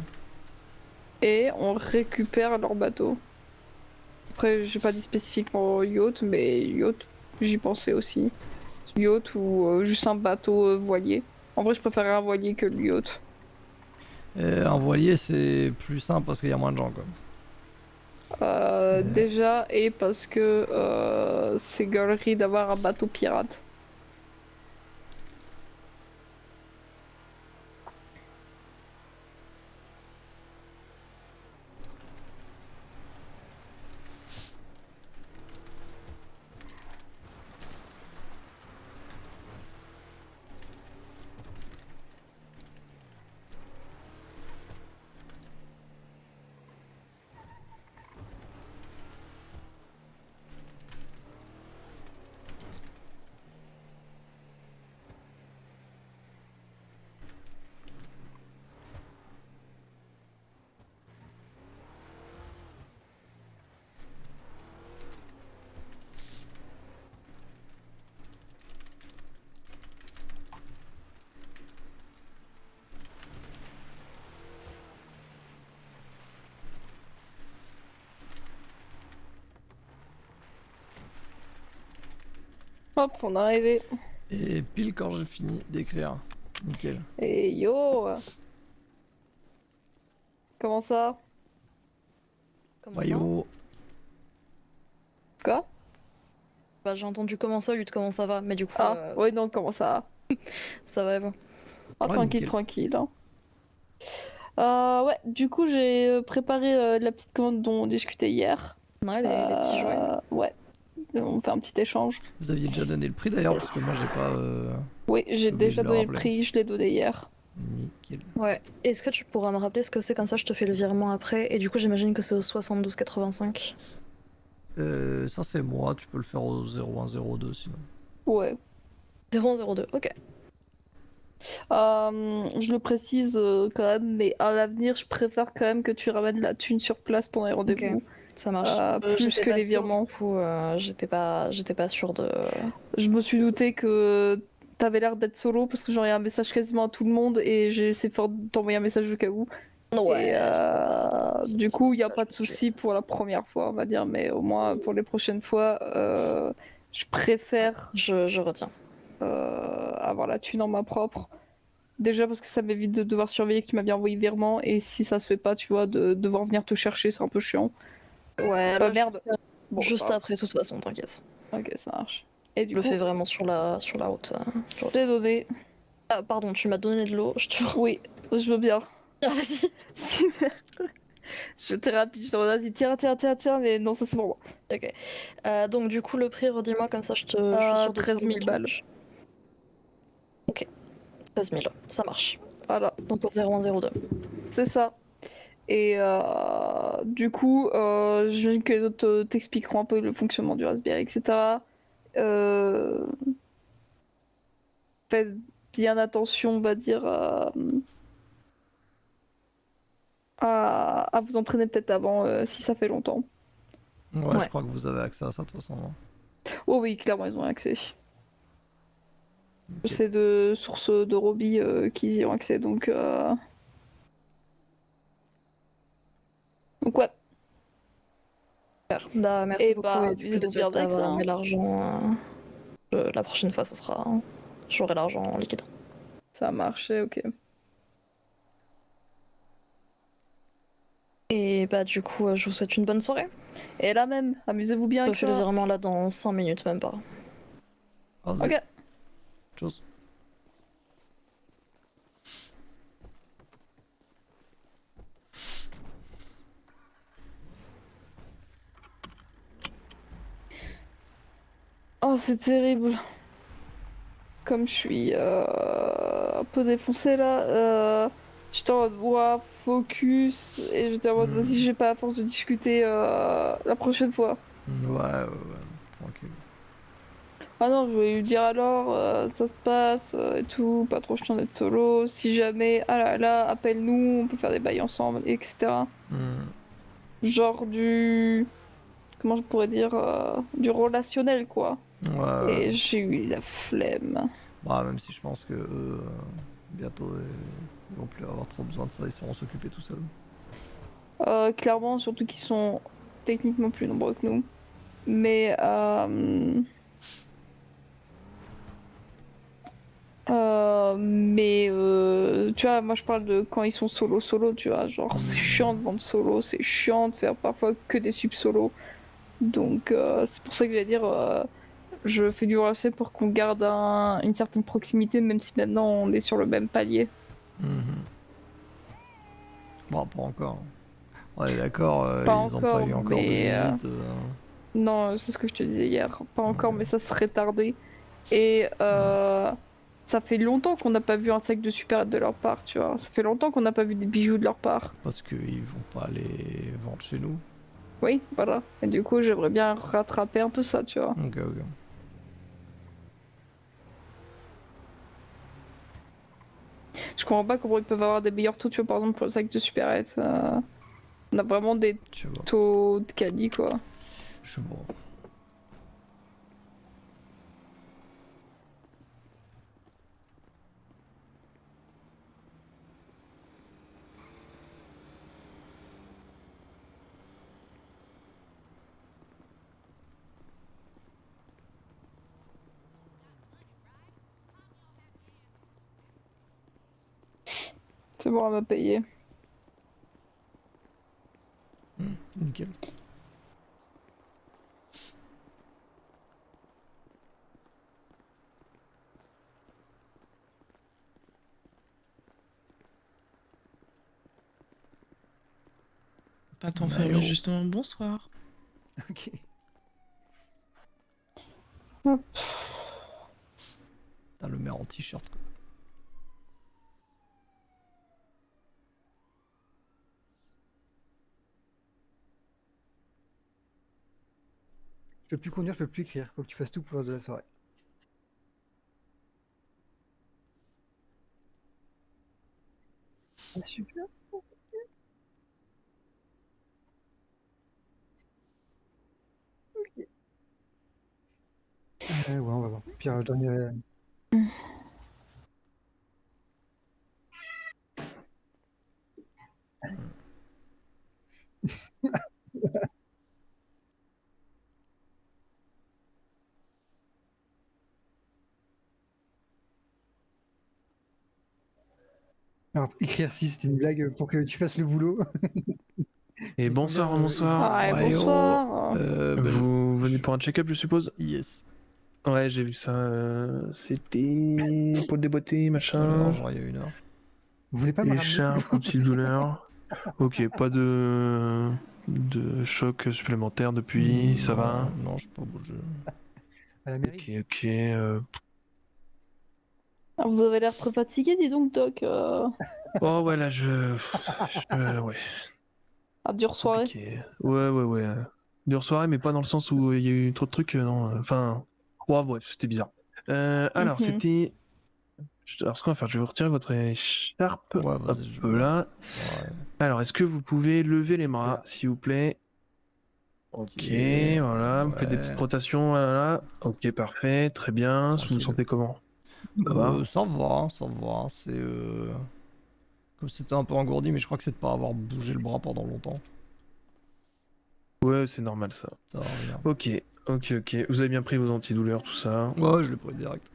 Et on récupère leur bateau. Après, j'ai pas dit spécifiquement yacht, mais yacht, j'y pensais aussi. Yacht ou juste un bateau voilier. En vrai, je préférerais un voilier que le yacht. Un voilier, c'est plus simple parce qu'il y a moins de gens, quoi. Déjà, et parce que c'est gaulerie d'avoir un bateau pirate. Hop, on est arrivé. Et pile quand j'ai fini d'écrire. Nickel. Et yo! Comment ça? Comment Bah, ça yo. Quoi? Bah, j'ai entendu comment ça au lieu de comment ça va, mais du coup, Ah, oui, donc comment ça? ça va et vous Ah, Ouais, tranquille, nickel. tranquille. Hein. Ouais, du coup, j'ai préparé la petite commande dont on discutait hier. Ouais, les petits jouets. Ouais, on fait un petit échange. Vous aviez déjà donné le prix d'ailleurs, parce que moi j'ai pas. Oui, j'ai J'ai oublié déjà de le donné le rappeler. prix, je l'ai donné hier. Nickel. Ouais. Est-ce que tu pourras me rappeler ce que c'est, comme ça je te fais le virement après? Et du coup, j'imagine que c'est au 72,85. Ça c'est moi, tu peux le faire au 0102 sinon. Ouais. 0,02, ok. Je le précise quand même, mais à l'avenir, je préfère quand même que tu ramènes la thune sur place pendant les rendez-vous. Ça marche. Plus J'étais que pas les sûre, virements. Du coup, j'étais pas sûre de. Je me suis douté que t'avais l'air d'être solo parce que j'envoyais un message quasiment à tout le monde et j'ai essayé fort de t'envoyer un message au cas où. Ouais. Et du coup, il n'y a pas de je- souci pour la première fois, on va dire, mais au moins pour les prochaines fois, je préfère Je retiens. avoir la thune en main propre. Déjà parce que ça m'évite de devoir surveiller que tu m'as bien envoyé virement et si ça se fait pas, tu vois, de devoir venir te chercher, c'est un peu chiant. Ouais, là, Merde. je vais Bon, faire juste ça va. après, de toute façon, t'inquiète. Ok, ça marche. Et Je du le coup, fais vraiment sur la route. je t'ai donné. Ah, pardon, tu m'as donné de l'eau, je te. Oui, je veux bien. Ah, vas-y. Je t'ai rapide, je te dit tiens, mais non, ça c'est pour moi. Ok. Donc, du coup, le prix, redis-moi, comme ça, je suis sûre de 13 trouver le 000 bon balles. truc. Ok. 13 000, ça marche. Voilà, Donc, au 0102. c'est ça. Et du coup, j'imagine que les autres t'expliqueront un peu le fonctionnement du Raspberry, etc. Euh, Faites bien attention, on va dire, à vous entraîner peut-être avant si ça fait longtemps. Ouais, je Ouais. crois que vous avez accès à ça de toute façon. Hein. Oh oui, clairement, ils ont accès. Nickel. C'est de sources de Roby qu'ils y ont accès, donc ouais. Super. Bah, merci Et beaucoup. bah, Et du coup, amusez-vous désolé bien de pas avec avoir ça. amené l'argent. La prochaine fois, ce sera. J'aurai l'argent en liquide. Ça a marché, ok. Et bah, du coup, je vous souhaite une bonne soirée. Et là même, amusez-vous bien Je avec fais le ça. virement là dans 5 minutes, même pas. Vas-y. Ok. Tchuss. Oh, c'est terrible. Comme je suis un peu défoncée là, j'étais en mode ouah, focus, et j'étais en mode vas-y, j'ai pas la force de discuter la prochaine fois. Ouais, tranquille. Ah non, je voulais lui dire alors, ça se passe et tout, pas trop chiant d'être solo, si jamais, ah là là, appelle-nous, on peut faire des bails ensemble, etc. Hmm. Genre du. Comment je pourrais dire du relationnel quoi. Ouais. Et j'ai eu la flemme. Bah, même si je pense que bientôt ils vont plus avoir trop besoin de ça, ils sauront s'occuper tout seuls. Clairement, surtout qu'ils sont techniquement plus nombreux que nous. Mais tu vois, moi je parle de quand ils sont solo, tu vois, genre c'est chiant de vendre solo, c'est chiant de faire parfois que des subs solo. Donc c'est pour ça que je vais dire, je fais du relationnel pour qu'on garde une certaine proximité, même si maintenant on est sur le même palier. Mhm. Bon, pas encore. Ouais, d'accord, Pas ils ont pas encore, eu encore de mais visite. non, c'est ce que je te disais hier. Pas encore, Ok. mais ça serait tardé. Et ça fait longtemps qu'on n'a pas vu un sac de super de leur part, tu vois. Ça fait longtemps qu'on n'a pas vu des bijoux de leur part. Parce qu'ils vont pas les vendre chez nous. Oui, voilà. Et du coup, j'aimerais bien rattraper un peu ça, tu vois. Ok, ok. Je comprends pas comment ils peuvent avoir des meilleurs taux, tu vois, par exemple, pour le sac de supérette. On a vraiment des Je sais pas. taux de caddie, quoi. Je sais pas. C'est bon, elle m'a payé. Nickel. Pas t'enfermer Aéro. justement. Bonsoir. Ok. Hop. T'as le maire en t-shirt quoi. Je peux plus conduire, je peux plus écrire. Faut que tu fasses tout pour le reste de la soirée. Super. Ouais, on va voir. Pire, j'en ai... Alors, écrire 6, c'était une blague pour que tu fasses le boulot. Et bonsoir, combien, bonsoir. Ah, et Ouais, bonsoir. Vous venez pour un check-up, je suppose? Yes. Ouais, j'ai vu ça. C'était pôle déboîté, Tout à machin. l'heure, genre, il y a 1 heure. Vous voulez pas me ramener Écharpe, s'il vous petite douleur. Ok, pas de choc supplémentaire depuis, ça va? Non, je peux pas bouger. à la mairie? Ok, ok. Ah, vous avez l'air très fatigué, dis donc, Doc. Oh ouais, là, ouais, Ah, dure soirée. compliqué. Ouais. Dure soirée, mais pas dans le sens où il y a eu trop de trucs, non. Enfin, ouais, bref, c'était bizarre. Alors, Mhm. c'était... Alors, ce qu'on va faire, je vais vous retirer votre écharpe. Ouais, Hop vas-y, je veux bien. là. Ouais. Alors, est-ce que vous pouvez lever les bras, s'il vous plaît? Ok, voilà, un peu des petites ouais. rotations, voilà. Ok, parfait, très bien. Vous vous Tranquille. sentez comment? Ça va? Ça va, ça va. C'est comme c'était un peu engourdi, mais je crois que c'est de pas avoir bougé le bras pendant longtemps. Ouais, c'est normal ça. Ça va bien. Ok. Vous avez bien pris vos antidouleurs, tout ça? Ouais, je l'ai pris direct.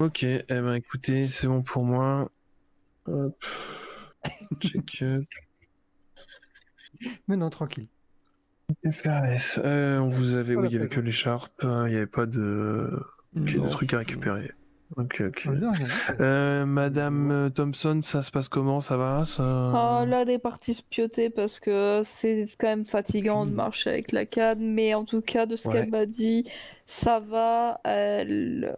Ok, eh ben écoutez, c'est bon pour moi. Hop. Check. Mais non, tranquille. FRS. On vous avait. Oui, il y avait que présent. l'écharpe, il n'y avait pas de Non, trucs à c'est tout. récupérer. Ok. Non, rien. Madame Thompson, ça se passe comment? Ça va? Ah, là, elle est partie se pioter parce que c'est quand même fatigant de Fini. marcher avec la canne, mais en tout cas, de ce Ouais. qu'elle m'a dit, ça va. Elle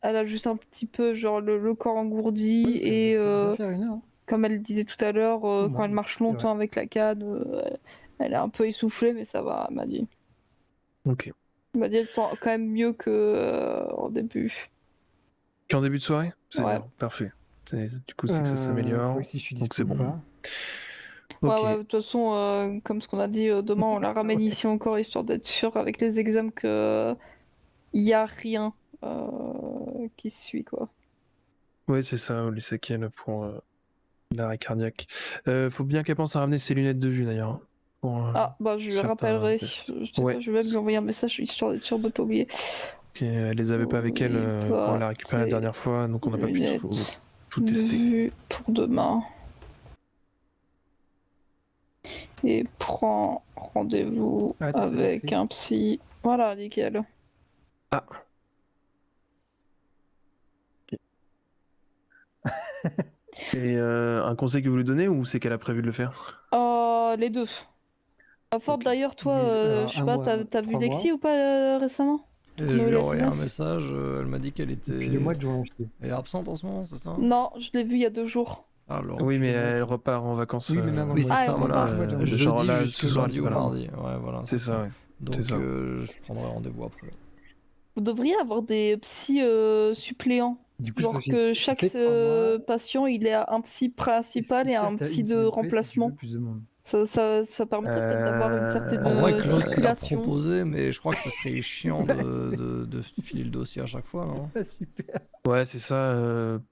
a juste un petit peu, genre, le corps engourdi Oui, ça et va faire 1 heure. Hein. comme elle disait tout à l'heure, Au quand moins, elle marche c'est longtemps vrai. avec la canne, elle est un peu essoufflée, mais ça va, elle m'a dit. Ok. Elle m'a dit elle sent quand même mieux que en début. Qu'en début de soirée? C'est Ouais. bien, parfait. Du coup, c'est que ça s'améliore. Faut si je suis Donc c'est dispo ou bon. pas. Ok. Ouais, de toute façon, comme ce qu'on a dit, demain on la ramène ici encore histoire d'être sûr avec les examens que il y a rien qui se suit quoi. Ouais, c'est ça, les séquelles pour l'arrêt cardiaque. Faut bien qu'elle pense à ramener ses lunettes de vue d'ailleurs. Hein, pour Ah bah je lui certains rappellerai. tests. Je sais Ouais. pas, je vais même lui envoyer un message histoire d'être sûr de pas oublier. Elle les avait pas avec elle N'oublie quand elle pas l'a récupéré la tes dernière fois, donc on n'a pas pu lunettes tout de tester. vue pour demain. Et prends rendez-vous Ah, t'as pas avec inscrit. un psy. Voilà, nickel. Ah. Et un conseil que vous lui donnez ou c'est qu'elle a prévu de le faire? Les deux. Ford, Ok. d'ailleurs, toi, Alors, je sais un pas, mois, t'as vu 3 mois. Lexi ou pas récemment? Et je lui ai envoyé un SMS? message, elle m'a dit qu'elle Depuis le mois était... de juin, je sais. Elle est absente en ce moment, c'est ça? Non, je l'ai vu il y a 2 jours. Alors. Oui, mais le mois de- elle repart en vacances. Oui, mais même un Oui, mois c'est Ah, ça, elle voilà. repart. de genre Jeudi là, jusque ce soir, elle lundi est ou pas là. mardi. Ouais, voilà. C'est ça, ouais. Donc c'est ça. je prendrai rendez-vous après. Vous devriez avoir des psys suppléants. Du coup, Genre c'est que ça chaque fait 3 mois. patient, il a un psy principal et Est-ce que un t'as psy une de semaine près, si tu veux, remplacement. plus de monde. Ça permettrait peut-être d'avoir une certaine En vrai, Klaus, il a circulation. proposé, mais je crois que ce serait chiant de filer le dossier à chaque fois, non? Ah, super. Ouais, c'est ça.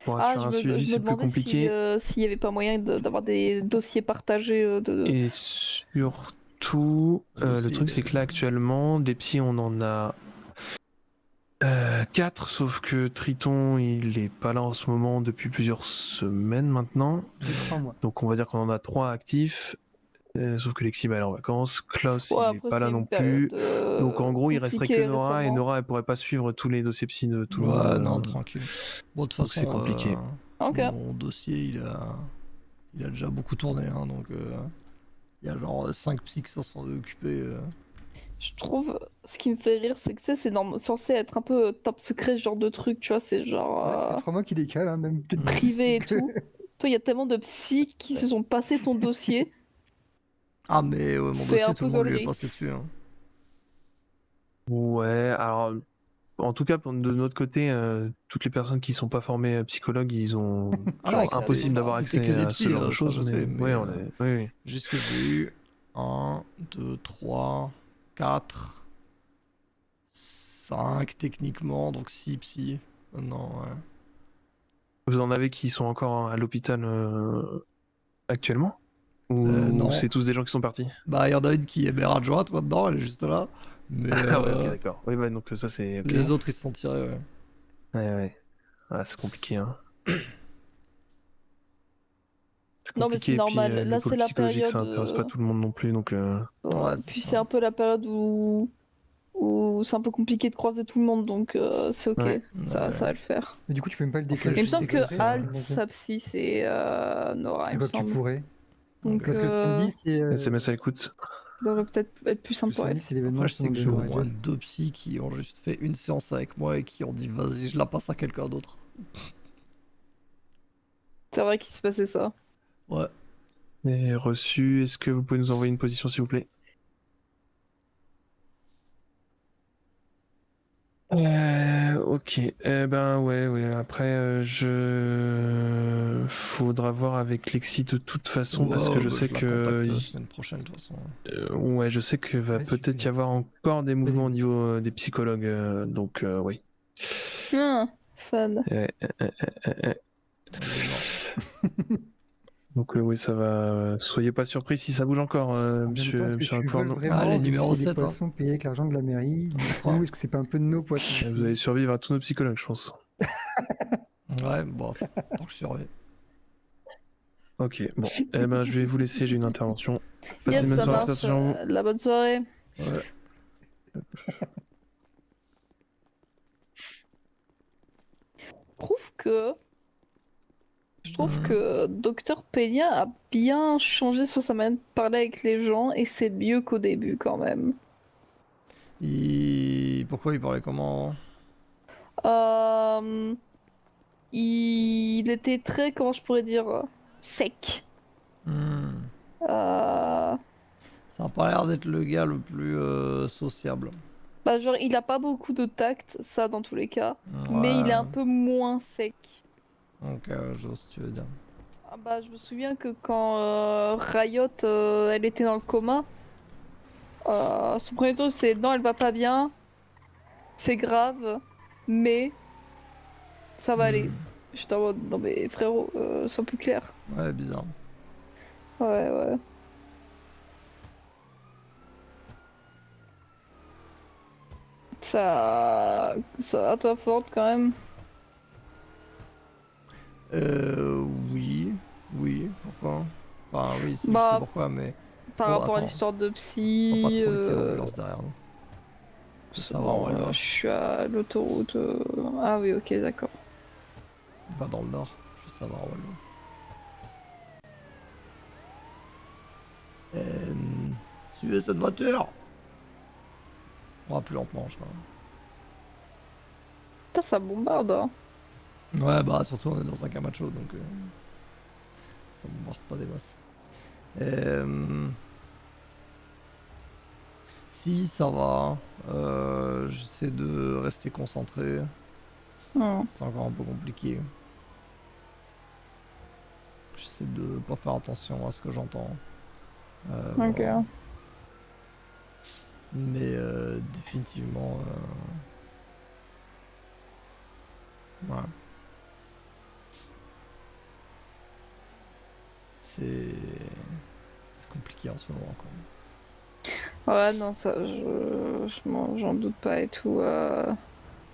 Pour Ah, assurer un suivi, je me c'est plus demandais compliqué. s'il y avait pas moyen d'avoir des dossiers partagés de... Et surtout, le Dossier, truc, il c'est est- que là, actuellement, des psys, on en a 4, sauf que Triton, il est pas là en ce moment depuis plusieurs semaines maintenant. 3 mois. Donc, on va dire qu'on en a 3 actifs. Sauf que Lexi, bah, elle est en vacances. Klaus, Ouais, il est après, pas c'est là non une plus. période Donc, en gros, il resterait que compliquée Nora. Et récemment. Nora, elle pourrait pas suivre tous les dossiers psy de tout le Ouais, monde. non, tranquille. Bon, de toute donc, c'est façon, compliqué. Ok. mon dossier, il a déjà beaucoup tourné, hein, donc il y a genre 5 psys qui s'en sont occupés. Je trouve, ce qui me fait rire, c'est que c'est censé être un peu top secret, ce genre de truc, tu vois, c'est genre Ouais, ça fait 3 mois qu'il décale, hein, même peut-être plus, privé et donc, tout. Toi, il y a tellement de psys qui se sont passés ton dossier. Ah, mais ouais, mon Fait un dossier, tout peu le monde lui est gaulerie. passé dessus. Hein. Ouais, alors en tout cas, de notre côté, toutes les personnes qui sont pas formées psychologues, ils ont Ah genre non, c'était impossible d'avoir accès que des à ce psys, genre de ça choses, je mais sais, mais ouais, oui, oui. juste que j'ai eu 1, 2, 3, 4, 5 techniquement, donc 6 psys. Non, ouais. Vous en avez qui sont encore à l'hôpital actuellement? Ou Non. c'est tous des gens qui sont partis? Bah, il y en a une qui est mère adjointe maintenant, elle est juste là. Mais Ah ouais, ok, d'accord. Oui, bah donc ça c'est ok. les autres ils se sont tirés, ouais. Ouais. Ah, c'est compliqué, hein. C'est Non, mais compliqué, c'est et puis normal. le Là, pôle c'est la psychologique, ça période. intéresse pas tout le monde non plus, donc Ouais, c'est Puis ça. c'est un peu la période où c'est un peu compliqué de croiser tout le monde, donc c'est ok. Ouais. Ça Ouais. va le faire. Mais du coup, tu peux même pas le décaler. Il me je semble sais que que c'est- Alt, sa psy, c'est Nora, il me Bah, tu semble. pourrais. Donc, Parce que Sandy, c'est. SMS à l'écoute. ça devrait peut-être être plus simple pour elle. Sandy, c'est l'événement Après, je sais que de j'ai au Nora et moins Jeff. 2 psys qui ont juste fait une séance avec moi et qui ont dit vas-y, je la passe à quelqu'un d'autre. C'est vrai qu'il se passait ça. Ouais. Et reçu, est-ce que vous pouvez nous envoyer une position s'il vous plaît? Ok, ben ouais, après faudra voir avec Lexi de toute façon parce que Ouais, je bah, sais je la que contacte la semaine prochaine de toute façon. ouais, je sais que va Ouais, si, peut-être tu y avoir encore des mouvements au minutes. niveau des psychologues, donc oui. Fan. Donc oui, ça va. Soyez pas surpris si ça bouge encore, En même monsieur, temps, est-ce que monsieur tu veux Incorno. vraiment, Ah, les vu que numéros c'est 7, les hein. poissons payés avec l'argent de la mairie, du coup, est-ce que c'est pas un peu de nos poissons Vous allez survivre à tous nos psychologues, je pense. Ouais, bon, tant que je surveille. Ok, bon, eh ben je vais vous laisser, j'ai une intervention. Passez Yes, une bonne ça soirée, marche. attention à vous. La bonne soirée. Ouais. Je trouve que Dr Peña a bien changé sur sa manière de parler avec les gens et c'est mieux qu'au début quand même. Pourquoi il parlait comment? Euh, Il était très, comment je pourrais dire, sec. Hmm. Euh, Ça a pas l'air d'être le gars le plus sociable. Bah genre, il a pas beaucoup de tact, ça dans tous les cas, Ouais. mais il est un peu moins sec. Donc, je vois ce que tu veux dire. Ah bah, je me souviens que quand Riot, elle était dans le coma, son premier tour c'est non, elle va pas bien, c'est grave, mais ça va aller. J'étais en mode, non mais frérot, sois plus clair. Ouais, bizarre. Ouais. Ça a toi forte quand même. Oui, pourquoi? Enfin, oui, je Bah, sais pourquoi, mais Par Oh, rapport à attends. l'histoire de on psy. va pas trop vite l'ambulance derrière nous. C'est Ça va, bon, on va le voir. je suis à l'autoroute. Ah oui, ok, d'accord. Il va dans le nord, je sais savoir, on va le voir. Suivez cette voiture! On va plus lentement, je crois. Putain, ça bombarde. Hein. Ouais, bah surtout on est dans un Camacho, donc ça bombarde pas des masses. Si, ça va. J'essaie de rester concentré. C'est encore un peu compliqué. J'essaie de pas faire attention à ce que j'entends. Ok. Voilà. Mais définitivement... Ouais. C'est compliqué en ce moment quoi. Ouais, non, ça, j'en doute pas et tout.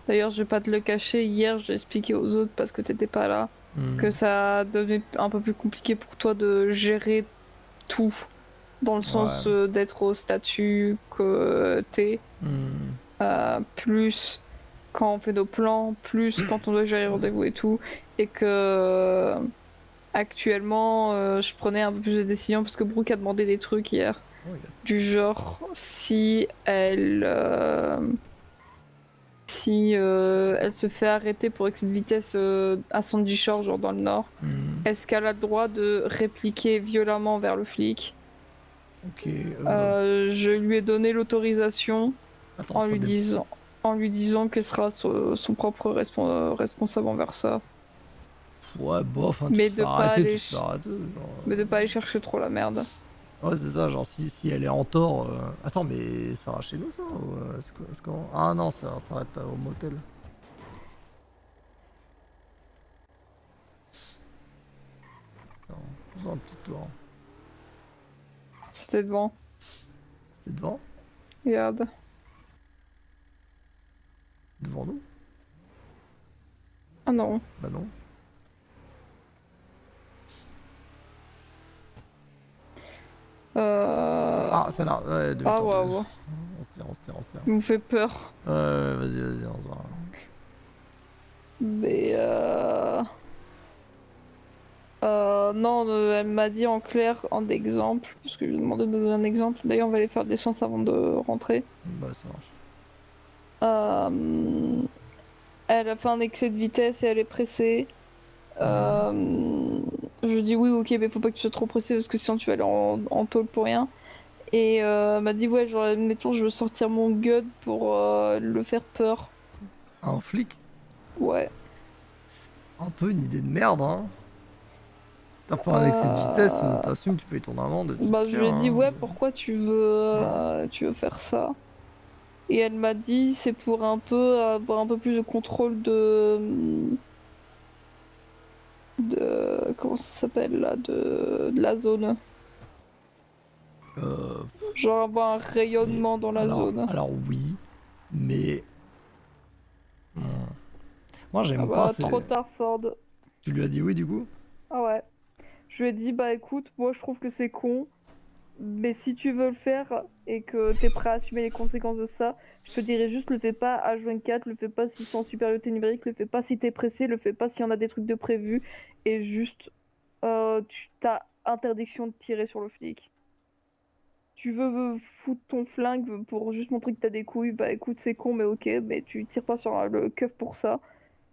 D'ailleurs, je vais pas te le cacher, hier, j'ai expliqué aux autres parce que t'étais pas là, que ça devenait un peu plus compliqué pour toi de gérer tout, dans le sens d'être au statut que t'es, plus quand on fait nos plans, plus quand on doit gérer les rendez-vous et tout, et que actuellement, je prenais un peu plus de décisions parce que Brooke a demandé des trucs hier. Du genre, si elle elle se fait arrêter pour excès de vitesse à Sandy Shore, genre dans le nord, est-ce qu'elle a le droit de répliquer violemment vers le flic? Ok. Je lui ai donné l'autorisation Attends, en ça lui dé- disant, qu'elle sera son propre responsable envers ça. Ouais, bof, hein, tu Mais te fais de pas arrêter, aller tu te fais arrêter. Genre, Mais de pas aller chercher trop la merde. Ouais, c'est ça, genre si elle est en tort. Attends, mais ça va chez nous ça ou, Ah non, ça s'arrête au motel. Attends, faisons un petit tour. C'était devant. C'était devant? Regarde. Devant nous? Ah non. Bah non. Ah, c'est là, ouais, Ah demi-tour. waouh. On se tire, on se tire, on se tire. Il me fait peur. Vas-y, on se voit. Mais non, elle m'a dit en clair, en exemple, parce que je lui ai demandé de me donner un exemple. D'ailleurs, on va aller faire de l'essence avant de rentrer. Bah ça marche. Elle a fait un excès de vitesse et elle est pressée. Je dis oui, ok, mais faut pas que tu sois trop pressé parce que sinon tu vas aller en tôle pour rien. Et elle m'a dit ouais, genre, admettons, je veux sortir mon gun pour le faire peur. Un flic? Ouais. C'est un peu une idée de merde, hein. T'as fait un excès de vitesse, t'assumes, tu payes ton amende. Et tu Bah, te je lui ai tires, dit hein. ouais, pourquoi tu veux faire ça? Et elle m'a dit c'est pour un peu avoir un peu plus de contrôle de comment ça s'appelle là, de la zone. Euh, Genre avoir un rayonnement dans la zone. alors oui, mais hmm. Moi Ah j'aime pas. bah trop tard Ford. Tu lui as dit oui du coup? Ah ouais. Je lui ai dit bah écoute, moi je trouve que c'est con, mais si tu veux le faire et que t'es prêt à assumer les conséquences de ça, je te dirais juste le fais pas H24, le fais pas si c'est en supériorité numérique, le fais pas si t'es pressé, le fais pas s'il y en a des trucs de prévus, et juste t'as interdiction de tirer sur le flic. Tu veux foutre ton flingue pour juste montrer que t'as des couilles, bah écoute c'est con mais ok, mais tu tires pas sur le keuf pour ça.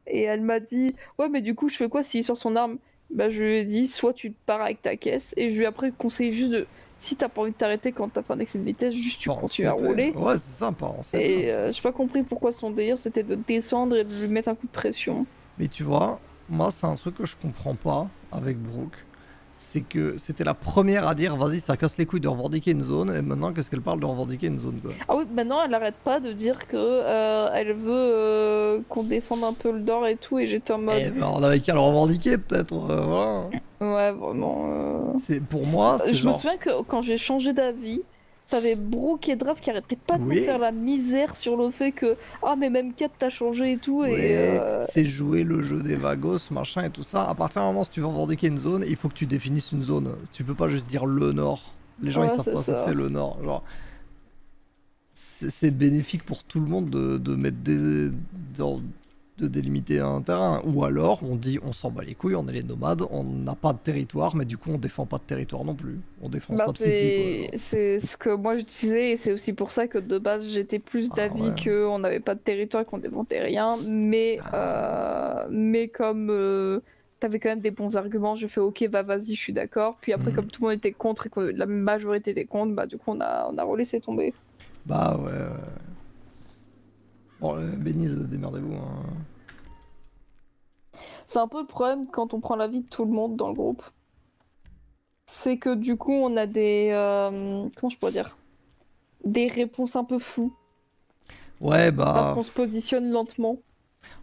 Et elle m'a dit ouais mais du coup je fais quoi s'il sort son arme? Bah je lui ai dit soit tu te pars avec ta caisse et je lui ai après conseillé juste de si t'as pas envie de t'arrêter quand t'as fait un excès de vitesse juste tu Pas en continues à CP. rouler. Ouais, c'est ça, pas en CP. Et j'ai pas compris pourquoi son délire c'était de descendre et de lui mettre un coup de pression. Mais tu vois, moi c'est un truc que je comprends pas avec Brooke. C'est que c'était la première à dire vas-y ça casse les couilles de revendiquer une zone et maintenant qu'est-ce qu'elle parle de revendiquer une zone quoi. Ah oui maintenant elle arrête pas de dire que elle veut qu'on défende un peu le Dor et tout et j'étais en mode Eh ben on avait qu'à le revendiquer peut-être, voilà. ouais vraiment C'est pour moi c'est je me genre. souviens que quand j'ai changé d'avis, t'avais Brooke et Draft qui arrêtaient pas de me Oui. faire la misère sur le fait que ah mais même 4 t'as changé et tout Oui, et c'est jouer le jeu des vagos, machin et tout ça. À partir d'un moment, si tu veux revendiquer une zone, il faut que tu définisses une zone. Tu peux pas juste dire le nord. Les gens ils Ouais, savent c'est pas ce que ça. c'est le nord. Genre, c'est bénéfique pour tout le monde de mettre de délimiter un terrain. Ou alors on dit on s'en bat les couilles, on est les nomades, on n'a pas de territoire, mais du coup on défend pas de territoire non plus. On défend bah, Stop City quoi. c'est ce que moi je disais et c'est aussi pour ça que de base j'étais plus Ah, d'avis ouais. qu'on n'avait pas de territoire et qu'on défendait rien mais comme t'avais quand même des bons arguments, je fais ok bah vas-y je suis d'accord puis après Mhm. comme tout le monde était contre et que la majorité était contre bah du coup on a relaissé tomber. Bah ouais. Bon, Bénise, démerdez-vous. Hein. C'est un peu le problème quand on prend l'avis de tout le monde dans le groupe. C'est que du coup, on a des. Comment je pourrais dire? Des réponses un peu floues. Ouais, Parce bah. qu'on se positionne lentement.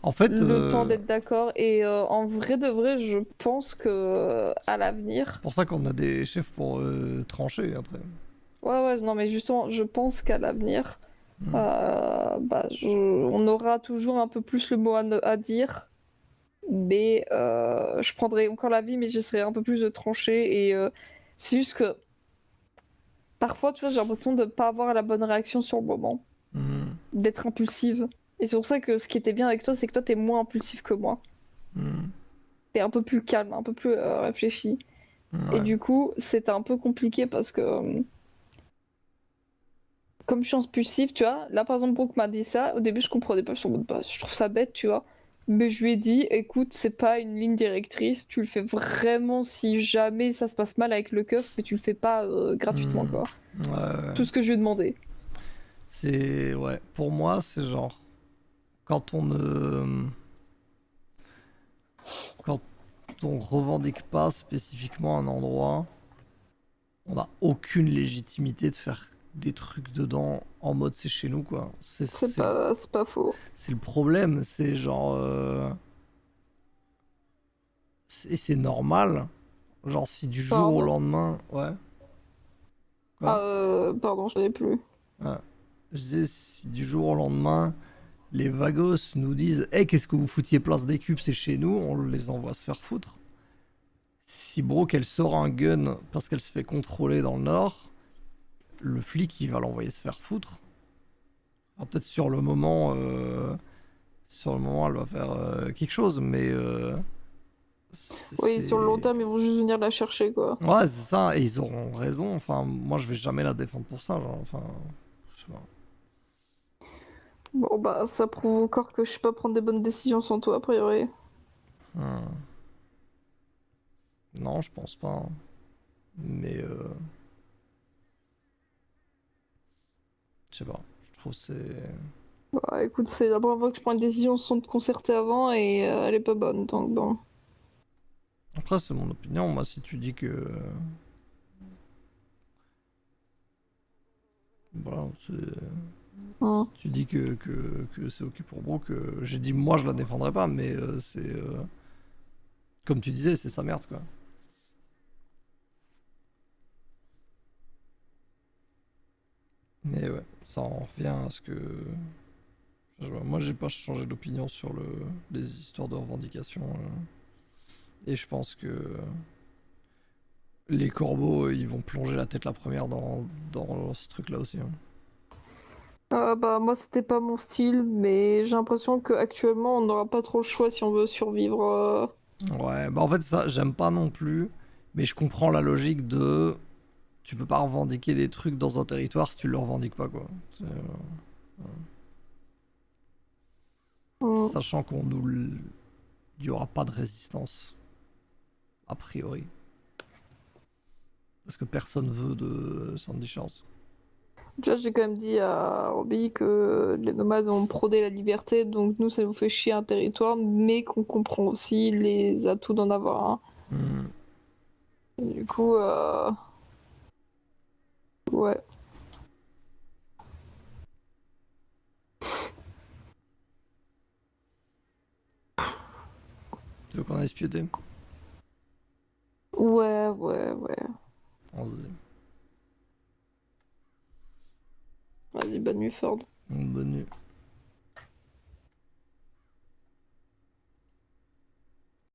En fait. Le temps d'être d'accord. Et en vrai de vrai, je pense que à l'avenir. C'est pour ça qu'on a des chefs pour trancher après. Ouais, non, mais justement, je pense qu'à l'avenir, on aura toujours un peu plus le mot à dire. Mais je prendrai encore l'avis, mais j'essaierai un peu plus de trancher. Et c'est juste que parfois, tu vois, j'ai l'impression de ne pas avoir la bonne réaction sur le moment, Mhm. d'être impulsive. Et c'est pour ça que ce qui était bien avec toi, c'est que toi, t'es moins impulsif que moi. Mhm. T'es un peu plus calme, un peu plus réfléchi. Ouais. Et du coup, c'était un peu compliqué parce que, comme je suis impulsive, tu vois, là par exemple, Brooke m'a dit ça. Au début, je comprenais pas, je suis en mode, bah, je trouve ça bête, tu vois. Mais je lui ai dit, écoute, c'est pas une ligne directrice, tu le fais vraiment si jamais ça se passe mal avec le keuf, mais tu le fais pas gratuitement, Mhm. quoi. Ouais. Tout ce que je lui ai demandé. C'est... Ouais, pour moi, c'est genre... Quand on ne... Quand on revendique pas spécifiquement un endroit, on n'a aucune légitimité de faire des trucs dedans en mode c'est chez nous, quoi. C'est pas faux. C'est le problème, c'est genre... c'est normal. Genre si du jour au Pardon. lendemain... Ouais. Quoi? Pardon, je savais plus. Ouais. Je disais, si du jour au lendemain, les vagos nous disent hey, qu'est-ce que vous foutiez place des cubes, c'est chez nous, on les envoie se faire foutre. Si Brooke, elle sort un gun parce qu'elle se fait contrôler dans le nord, le flic, il va l'envoyer se faire foutre. Alors, peut-être sur le moment, elle va faire quelque chose, mais... Oui, sur le long terme, ils vont juste venir la chercher, quoi. Ouais, c'est ça, et ils auront raison. Enfin, moi, je vais jamais la défendre pour ça. Genre, enfin, je sais pas. Bon, bah, ça prouve encore que je sais pas prendre des bonnes décisions sans toi, a priori. Hmm. Non, je pense pas. Hein. Mais je sais pas. Je trouve que c'est... Bah, écoute, c'est la première fois que je prends une décision sans te concerter avant et elle est pas bonne, donc bon. Après, c'est mon opinion. Moi, si tu dis que... Voilà, c'est... Hein. Si tu dis que c'est ok pour Brooke, j'ai dit moi je la défendrai pas, mais c'est... Comme tu disais, c'est sa merde, quoi. Mais ouais, ça en revient à ce que... Moi, j'ai pas changé d'opinion sur les histoires de revendication. Et je pense que les corbeaux, ils vont plonger la tête la première dans ce truc-là aussi. Hein. Bah, moi, c'était pas mon style, mais j'ai l'impression qu'actuellement, on n'aura pas trop le choix si on veut survivre. Ouais, bah en fait, ça, j'aime pas non plus. Mais je comprends la logique de... Tu peux pas revendiquer des trucs dans un territoire si tu le revendiques pas, quoi. Mm. Sachant qu'on nous... Il y aura pas de résistance. A priori. Parce que personne veut de Sandy Shores. Déjà, j'ai quand même dit à Robbie que les nomades ont prôné la liberté, donc nous, ça nous fait chier un territoire, mais qu'on comprend aussi les atouts d'en avoir un. Hmm. Et du coup, ouais. Tu veux qu'on aille se piéter? Ouais, ouais, ouais. Vas-y. Vas-y, bonne nuit, Ford. Bonne nuit.